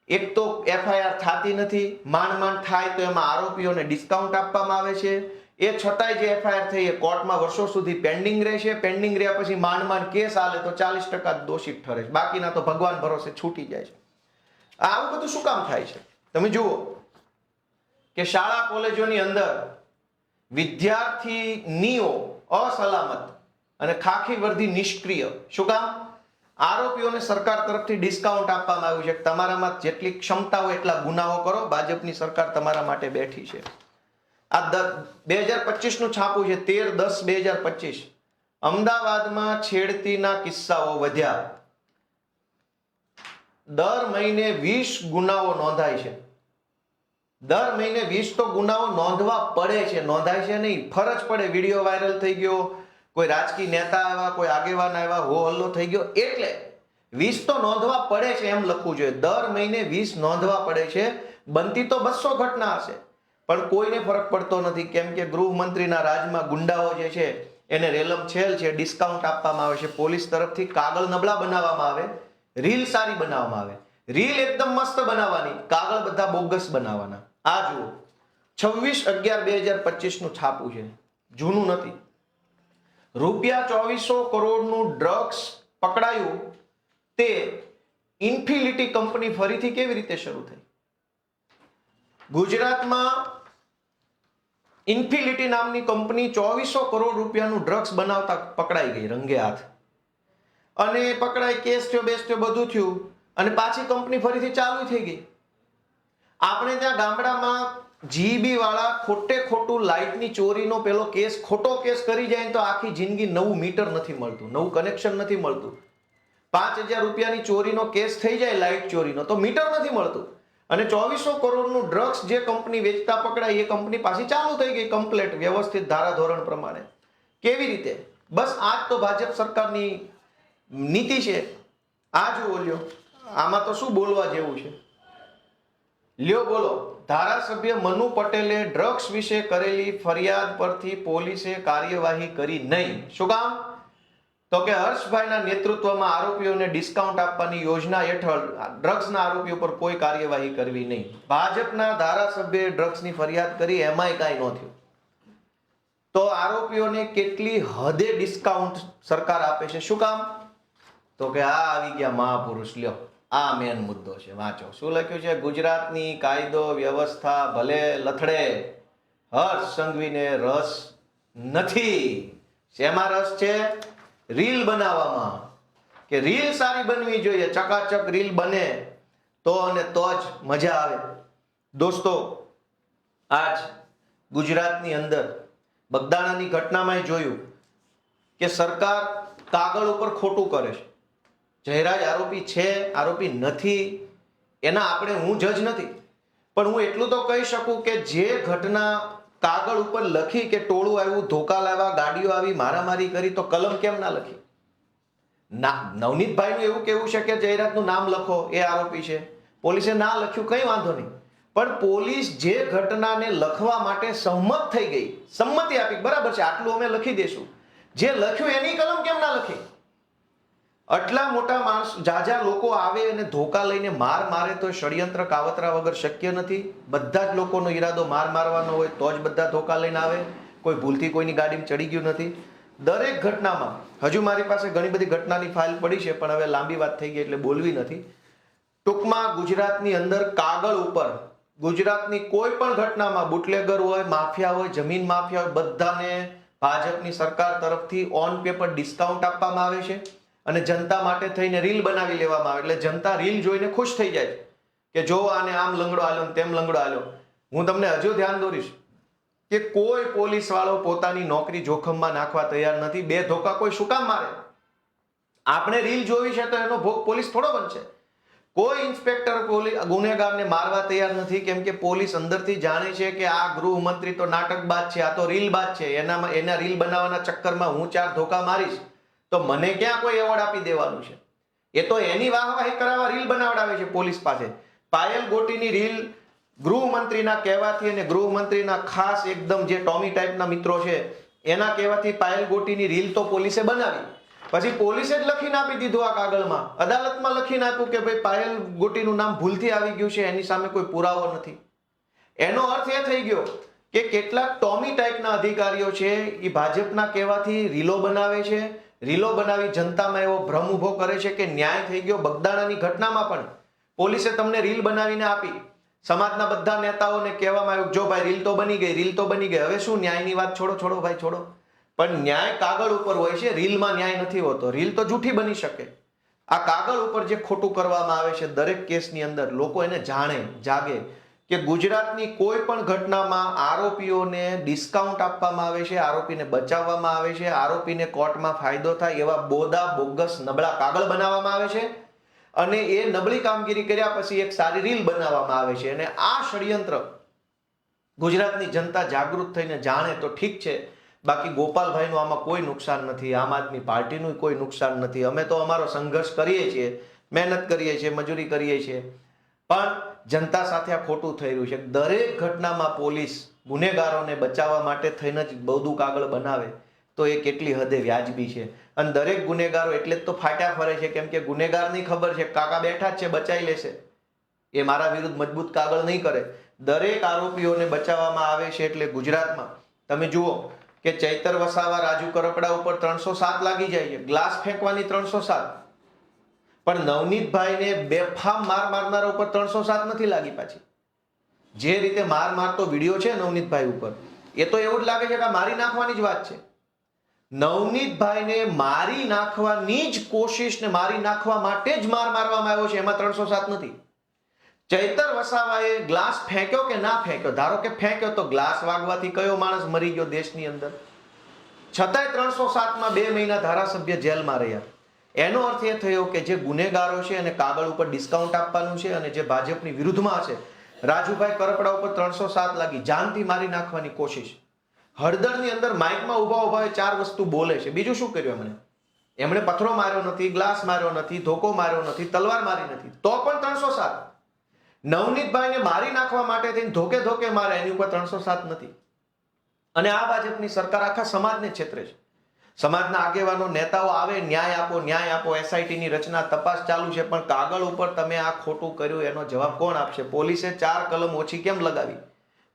એક તો એફઆઈઆર થતી નથી, માંડ થાય તો એમાં આરોપીઓને ડિસ્કાઉન્ટ આપવામાં આવે છે. એ છતાંય જે એફઆઈઆર થઈ એ કોર્ટમાં વર્ષો સુધી પેન્ડિંગ રહેશે. પેન્ડિંગ રહ્યા પછી માંડ કેસ હાલે તો 40% દોષિત ઠરે છે, બાકીના તો ભગવાન ભરોસે છૂટી જાય છે. આવું બધું શું કામ થાય છે? તમે જુઓ કે શાળા કોલેજોની અંદર વિદ્યાર્થીનીઓ અસલામત અને ખાખી વર્દી નિષ્ક્રિય. શું કામ? આરોપીઓને સરકાર તરફથી ડિસ્કાઉન્ટ આપવામાં આવ્યું છે. તમારામાં જેટલી ક્ષમતા હોય એટલા ગુનાઓ કરો, ભાજપની સરકાર તમારા માટે બેઠી છે. આ 2025 નું છાપું છે, 13/10/2025. અમદાવાદમાં છેડતીના કિસ્સાઓ વધ્યા. દર મહિને 20 ગુનાઓ નોંધાય છે. દર મહિને 20 તો ગુનાઓ નોંધવા પડે છે, નોંધાય છે નહીં, ફરજ પડે. વિડીયો વાયરલ થઈ ગયો, કોઈ રાજકીય નેતા આવ્યા, કોઈ આગેવાન આવ્યા, હો હલ્લો થઈ ગયો, એટલે 20 તો નોંધવા પડે છે એમ લખવું જોઈએ. દર મહિને 20 નોંધવા પડે છે. બનતી તો 200 ઘટના હશે, પણ કોઈને ફરક પડતો નથી. કેમ કે ગૃહમંત્રીના રાજમાં ગુંડાઓ જે છે એને રેલમ છેલ છે, ડિસ્કાઉન્ટ આપવામાં આવે છે. પોલીસ તરફથી કાગળ નબળા બનાવવામાં આવે, રીલ સારી બનાવવામાં આવે. રીલ એકદમ મસ્ત બનાવવાની, કાગળ બધા બોગસ બનાવવાના. આ જુઓ, 26/11/2025 નું છાપું છે, જૂનું નથી. રૂપિયા 2400 કરોડનું ડ્રગ્સ પકડાયું. તે ઇન્ફિનિટી કંપની ફરીથી કેવી રીતે શરૂ થઈ? ગુજરાતમાં ઇન્ફિનિટી નામની કંપની 2400 કરોડ રૂપિયાનું ડ્રગ્સ બનાવતા પકડાઈ ગઈ રંગે હાથ. અને પકડાઈ, કેસ થયો, બેસ થયો, બધું થયું, અને પાછી કંપની ફરીથી ચાલુ થઈ ગઈ. આપણે ત્યાં ગામડામાં જીબી વાળા ખોટું લાઇટની ચોરીનો પેલો કેસ, ખોટો કેસ કરી જાય તો આખી જિંદગી નવું મીટર નથી મળતું, નવું કનેક્શન નથી મળતું. 5,000 રૂપિયાની ચોરીનો કેસ થઈ જાય, લાઇટ ચોરીનો, તો મીટર નથી મળતું. અને 2400 કરોડનું ડ્રગ્સ જે કંપની વેચતા પકડાય એ કંપની પાછી ચાલુ થઈ ગઈ કમ્પ્લેટ વ્યવસ્થિત ધારાધોરણ પ્રમાણે. કેવી રીતે? બસ આ જ તો ભાજપ સરકારની નીતિ છે. આ જુઓ લ્યો, આમાં તો શું બોલવા જેવું છે? લ્યો બોલો. ધારાસભ્ય મનુ પટેલે ડ્રગ્સ વિશે કરેલી ફરિયાદ પરથી પોલીસે કાર્યવાહી કરી નહીં. શું કામ? તો કે હર્ષભાઈના નેતૃત્વમાં આરોપીઓને ડિસ્કાઉન્ટ આપવાની યોજના હેઠળ ડ્રગ્સના આરોપીઓ પર કોઈ કાર્યવાહી કરવી નહીં. ભાજપના ધારાસભ્યએ ડ્રગ્સની ફરિયાદ કરી, એમાંય કાંઈ ન થયું. તો આરોપીઓને કેટલી હદે ડિસ્કાઉન્ટ સરકાર આપે છે? શું કામ? તો કે આ આવી ગયા મહાપુરુષ. લ્યો, આ મેન મુદ્દો છે, વાંચો શું લખ્યું છે. ગુજરાતની કાયદો વ્યવસ્થા ભલે લથડે, હર્ષ સંઘવીને રસ નથી. શેમાં રસ છે? રીલ બનાવવામાં. કે રીલ સારી બનવી જોઈએ, ચકાચક રીલ બને તો અને તો જ મજા આવે. દોસ્તો, આજ ગુજરાતની અંદર બગદાણાની ઘટનામાં જોયું કે સરકાર કાગળ ઉપર ખોટું કરે છે. જયરાજ આરોપી છે, આરોપી નથી, એના આપણે, હું જજ નથી, પણ હું એટલું તો કહી શકું કે જે ઘટના કાગળ ઉપર લખી કે ટોળું આવ્યું, ધોકા લાવ્યા, ગાડીઓ આવી, મારામારી કરી, તો કલમ કેમ ના લખી? નવનીતભાઈનું એવું કેવું છે કે જયરાજનું નામ લખો, એ આરોપી છે. પોલીસે ના લખ્યું, કઈ વાંધો નહીં, પણ પોલીસ જે ઘટનાને લખવા માટે સહમત થઈ ગઈ, સંમતિ આપી, બરાબર છે, આટલું અમે લખી દેશું, જે લખ્યું એની કલમ કેમ ના લખી? આટલા મોટા માણસ, જાજા લોકો આવે અને ધોકા લઈને મારે તો ષડયંત્ર કાવતરા વગર શક્ય નથી. બધા જ લોકોનો ઈરાદો મારવાનો હોય તો જ બધા ધોકા લઈને આવે. કોઈ ભૂલથી કોઈની ગાડીમાં ચડી ગયું નથી. દરેક ઘટનામાં, હજુ મારી પાસે ઘણી બધી ઘટનાની ફાઇલ પડી છે, પણ હવે લાંબી વાત થઈ ગઈ એટલે બોલવી નથી. ટૂંકમાં ગુજરાતની અંદર કાગળ ઉપર ગુજરાતની કોઈ પણ ઘટનામાં બુટલેગર હોય, માફિયા હોય, જમીન માફિયા હોય, બધાને ભાજપની સરકાર તરફથી ઓન પેપર ડિસ્કાઉન્ટ આપવામાં આવે છે અને જનતા માટે થઈને રીલ બનાવી લેવામાં આવે, એટલે જનતા રીલ જોઈને ખુશ થઈ જાય કે જો આને આમ લંગડો આલ્યો તેમ લંગડો આલ્યો. હું તમને હજુ ધ્યાન દોરીશ કે કોઈ પોલીસ વાળો પોતાની નોકરી જોખમમાં નાખવા તૈયાર નથી. બે ધોકા કોઈ શું કામ મારે? આપણે રીલ જોવી છે તો એનો ભોગ પોલીસ થોડો બનશે. કોઈ ઇન્સ્પેક્ટર ગુનેગારને મારવા તૈયાર નથી, કેમ કે પોલીસ અંદરથી જાણે છે કે આ ગૃહમંત્રી તો નાટકબાજ છે, આ તો રીલબાજ છે. એના રીલ બનાવવાના ચક્કરમાં હું 4 ધોકા મારીશ તો મને ક્યાં કોઈ એવોર્ડ આપી દેવાનું છે? એ તો એની વાહવાહી કરાવવા રીલ બનાવડાવે છે પોલીસ પાસે. પાયલ ગોટીની રીલ ગૃહમંત્રીના કહેવાથી અને ગૃહમંત્રીના ખાસ એકદમ જે ટોમી ટાઈપના મિત્રો છે એના કહેવાથી પાયલ ગોટીની રીલ તો પોલીસે બનાવી. પછી પોલીસે જ લખીને આપી દીધું આ કાગળમાં, અદાલતમાં લખીને આપ્યું કે ભાઈ પાયલ ગોટીનું નામ ભૂલથી આવી ગયું છે, એની સામે કોઈ પુરાવો નથી. એનો અર્થ એ થઈ ગયો કે કેટલાક ટોમી ટાઈપના અધિકારીઓ છે એ ભાજપના કહેવાથી રીલો બનાવે છે, રીલો બનાવી જનતામાં એવો ભ્રમ ઉભો કરે છે કે ન્યાય થઈ ગયો. બગદાણાની ઘટનામાં પણ પોલીસે તમને રીલ બનાવીને આપી, સમાજના બધા નેતાઓને કહેવામાં આવ્યું જો ભાઈ રીલ તો બની ગઈ, રીલ તો બની ગઈ. હવે શું ન્યાયની વાત છોડો ભાઈ છોડો. પણ ન્યાય કાગળ ઉપર હોય છે, રીલમાં ન્યાય નથી હોતો. રીલ તો જૂઠી બની શકે. આ કાગળ ઉપર જે ખોટું કરવામાં આવે છે દરેક કેસની અંદર લોકો એને જાગે કે ગુજરાતની કોઈ પણ ઘટનામાં આરોપીઓને ડિસ્કાઉન્ટ આપવામાં આવે છે, આરોપીને બચાવવામાં આવે છે, આરોપીને કોર્ટમાં ફાયદો થાય એવા બોદા બોગસ નબળા કાગળ બનાવવામાં આવે છે અને એ નબળી કામગીરી કર્યા પછી એક સારી રીલ બનાવવામાં આવે છે. અને આ ષડયંત્ર ગુજરાતની જનતા જાગૃત થઈને જાણે તો ઠીક છે, બાકી ગોપાલભાઈનું આમાં કોઈ નુકસાન નથી, આમ આદમી પાર્ટીનું કોઈ નુકસાન નથી. અમે તો અમારો સંઘર્ષ કરીએ છીએ, મહેનત કરીએ છીએ, મજૂરી કરીએ છીએ, પણ જનતા સાથે આ ખોટું થઈ રહ્યું છે. દરેક ઘટનામાં પોલીસ ગુનેગારોને બચાવવા માટે થઈને જ બધું કાગળ બનાવે તો એ કેટલી હદે વ્યાજબી છે. અને દરેક ગુનેગારો એટલે જ તો ફાટ્યા ફરે છે, કેમ કે ગુનેગારની ખબર છે કાકા બેઠા જ છે, બચાવી લેશે, એ મારા વિરુદ્ધ મજબૂત કાગળ નહીં કરે. દરેક આરોપીઓને બચાવવામાં આવે છે. એટલે ગુજરાતમાં તમે જુઓ કે ચૈતર વસાવા, રાજુ કરપડા ઉપર 307 લાગી જાય છે, ગ્લાસ ફેંકવાની 307, પણ નવનીતભાઈને બેફામ મારનારા ઉપર 307 નથી લાગી. પાછી જે રીતે મારતો વિડીયો છે નવનીતભાઈ ઉપર, એ તો એવું જ લાગે છે કે મારી નાખવાની જ વાત છે. નવનીતભાઈને મારી નાખવાની જ કોશિશ ને મારી નાખવા માટે જ મારવામાં આવ્યો છે, એમાં 307 નથી. ચૈતર વસાવાએ ગ્લાસ ફેંક્યો કે ના ફેંક્યો, ધારો કે ફેંક્યો તો ગ્લાસ વાગવાથી કયો માણસ મરી ગયો દેશની અંદર? છતાંય 307માં 2 મહિના ધારાસભ્ય જેલમાં રહ્યા. એનો અર્થ એ થયો કે જે ગુનેગારો છે એને કાગળ ઉપર ડિસ્કાઉન્ટ આપવાનું છે, અને જે ભાજપની વિરુદ્ધમાં છે રાજુભાઈ કરપડા ઉપર 307 લાગી, જાનથી મારી નાખવાની કોશિશ. હળદરની અંદર માઇકમાં ઉભા 4 વસ્તુ બોલે છે, બીજું શું કર્યું એમણે પથ્થરો માર્યો નથી, ગ્લાસ માર્યો નથી, ધોકો માર્યો નથી, તલવાર મારી નથી, તો પણ 307. નવનીતભાઈને મારી નાખવા માટે થઈને ધોકે મારે, એની ઉપર 307 નથી. અને આ ભાજપની સરકાર આખા સમાજને છેતરે છે. સમાજના આગેવાનો નેતાઓ આવે, ન્યાય આપો, SIT ની રચના, તપાસ ચાલુ છે, પણ કાગળ ઉપર તમે આ ખોટું કર્યું એનો જવાબ કોણ આપશે? પોલીસે 4 કલમ ઓછી કેમ લગાવી?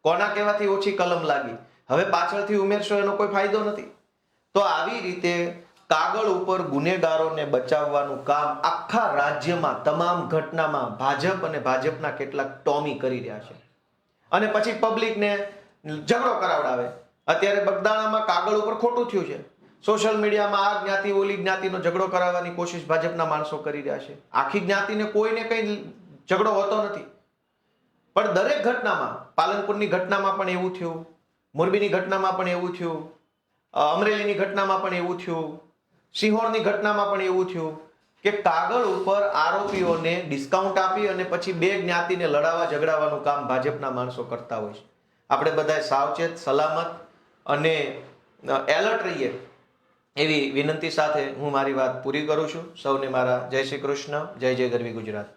કોના કહેવાથી ઓછી કલમ લાગી? હવે પાછળથી ઉમેરશો એનો કોઈ ફાયદો નથી. તો આવી રીતે કાગળ ઉપર ગુનેગારોને બચાવવાનું કામ આખા રાજ્યમાં તમામ ઘટનામાં ભાજપ અને ભાજપના કેટલાક ટોમી કરી રહ્યા છે, અને પછી પબ્લિકને ઝઘડો કરાવડાવે. અત્યારે બગદાણામાં કાગળ ઉપર ખોટું થયું છે, સોશિયલ મીડિયામાં આ જ્ઞાતિ ઓલી જ્ઞાતિનો ઝઘડો કરાવવાની કોશિશ ભાજપના માણસો કરી રહ્યા છે. આખી જ્ઞાતિને કોઈને કઈ ઝઘડો હોતો નથી, પણ દરેક ઘટનામાં, પાલનપુરની ઘટનામાં પણ એવું થયું, મોરબીની ઘટનામાં પણ એવું થયું, અમરેલીની ઘટનામાં પણ એવું થયું, સિંહોરની ઘટનામાં પણ એવું થયું કે કાગળ ઉપર આરોપીઓને ડિસ્કાઉન્ટ આપી અને પછી 2 જ્ઞાતિને લડાવવા ઝઘડાવવાનું કામ ભાજપના માણસો કરતા હોય છે. આપણે બધા સાવચેત, સલામત અને એલર્ટ રહીએ એવી વિનંતી સાથે હું મારી વાત પૂરી કરું છું. સૌને મારા જય શ્રી કૃષ્ણ, જય ગરવી ગુજરાત.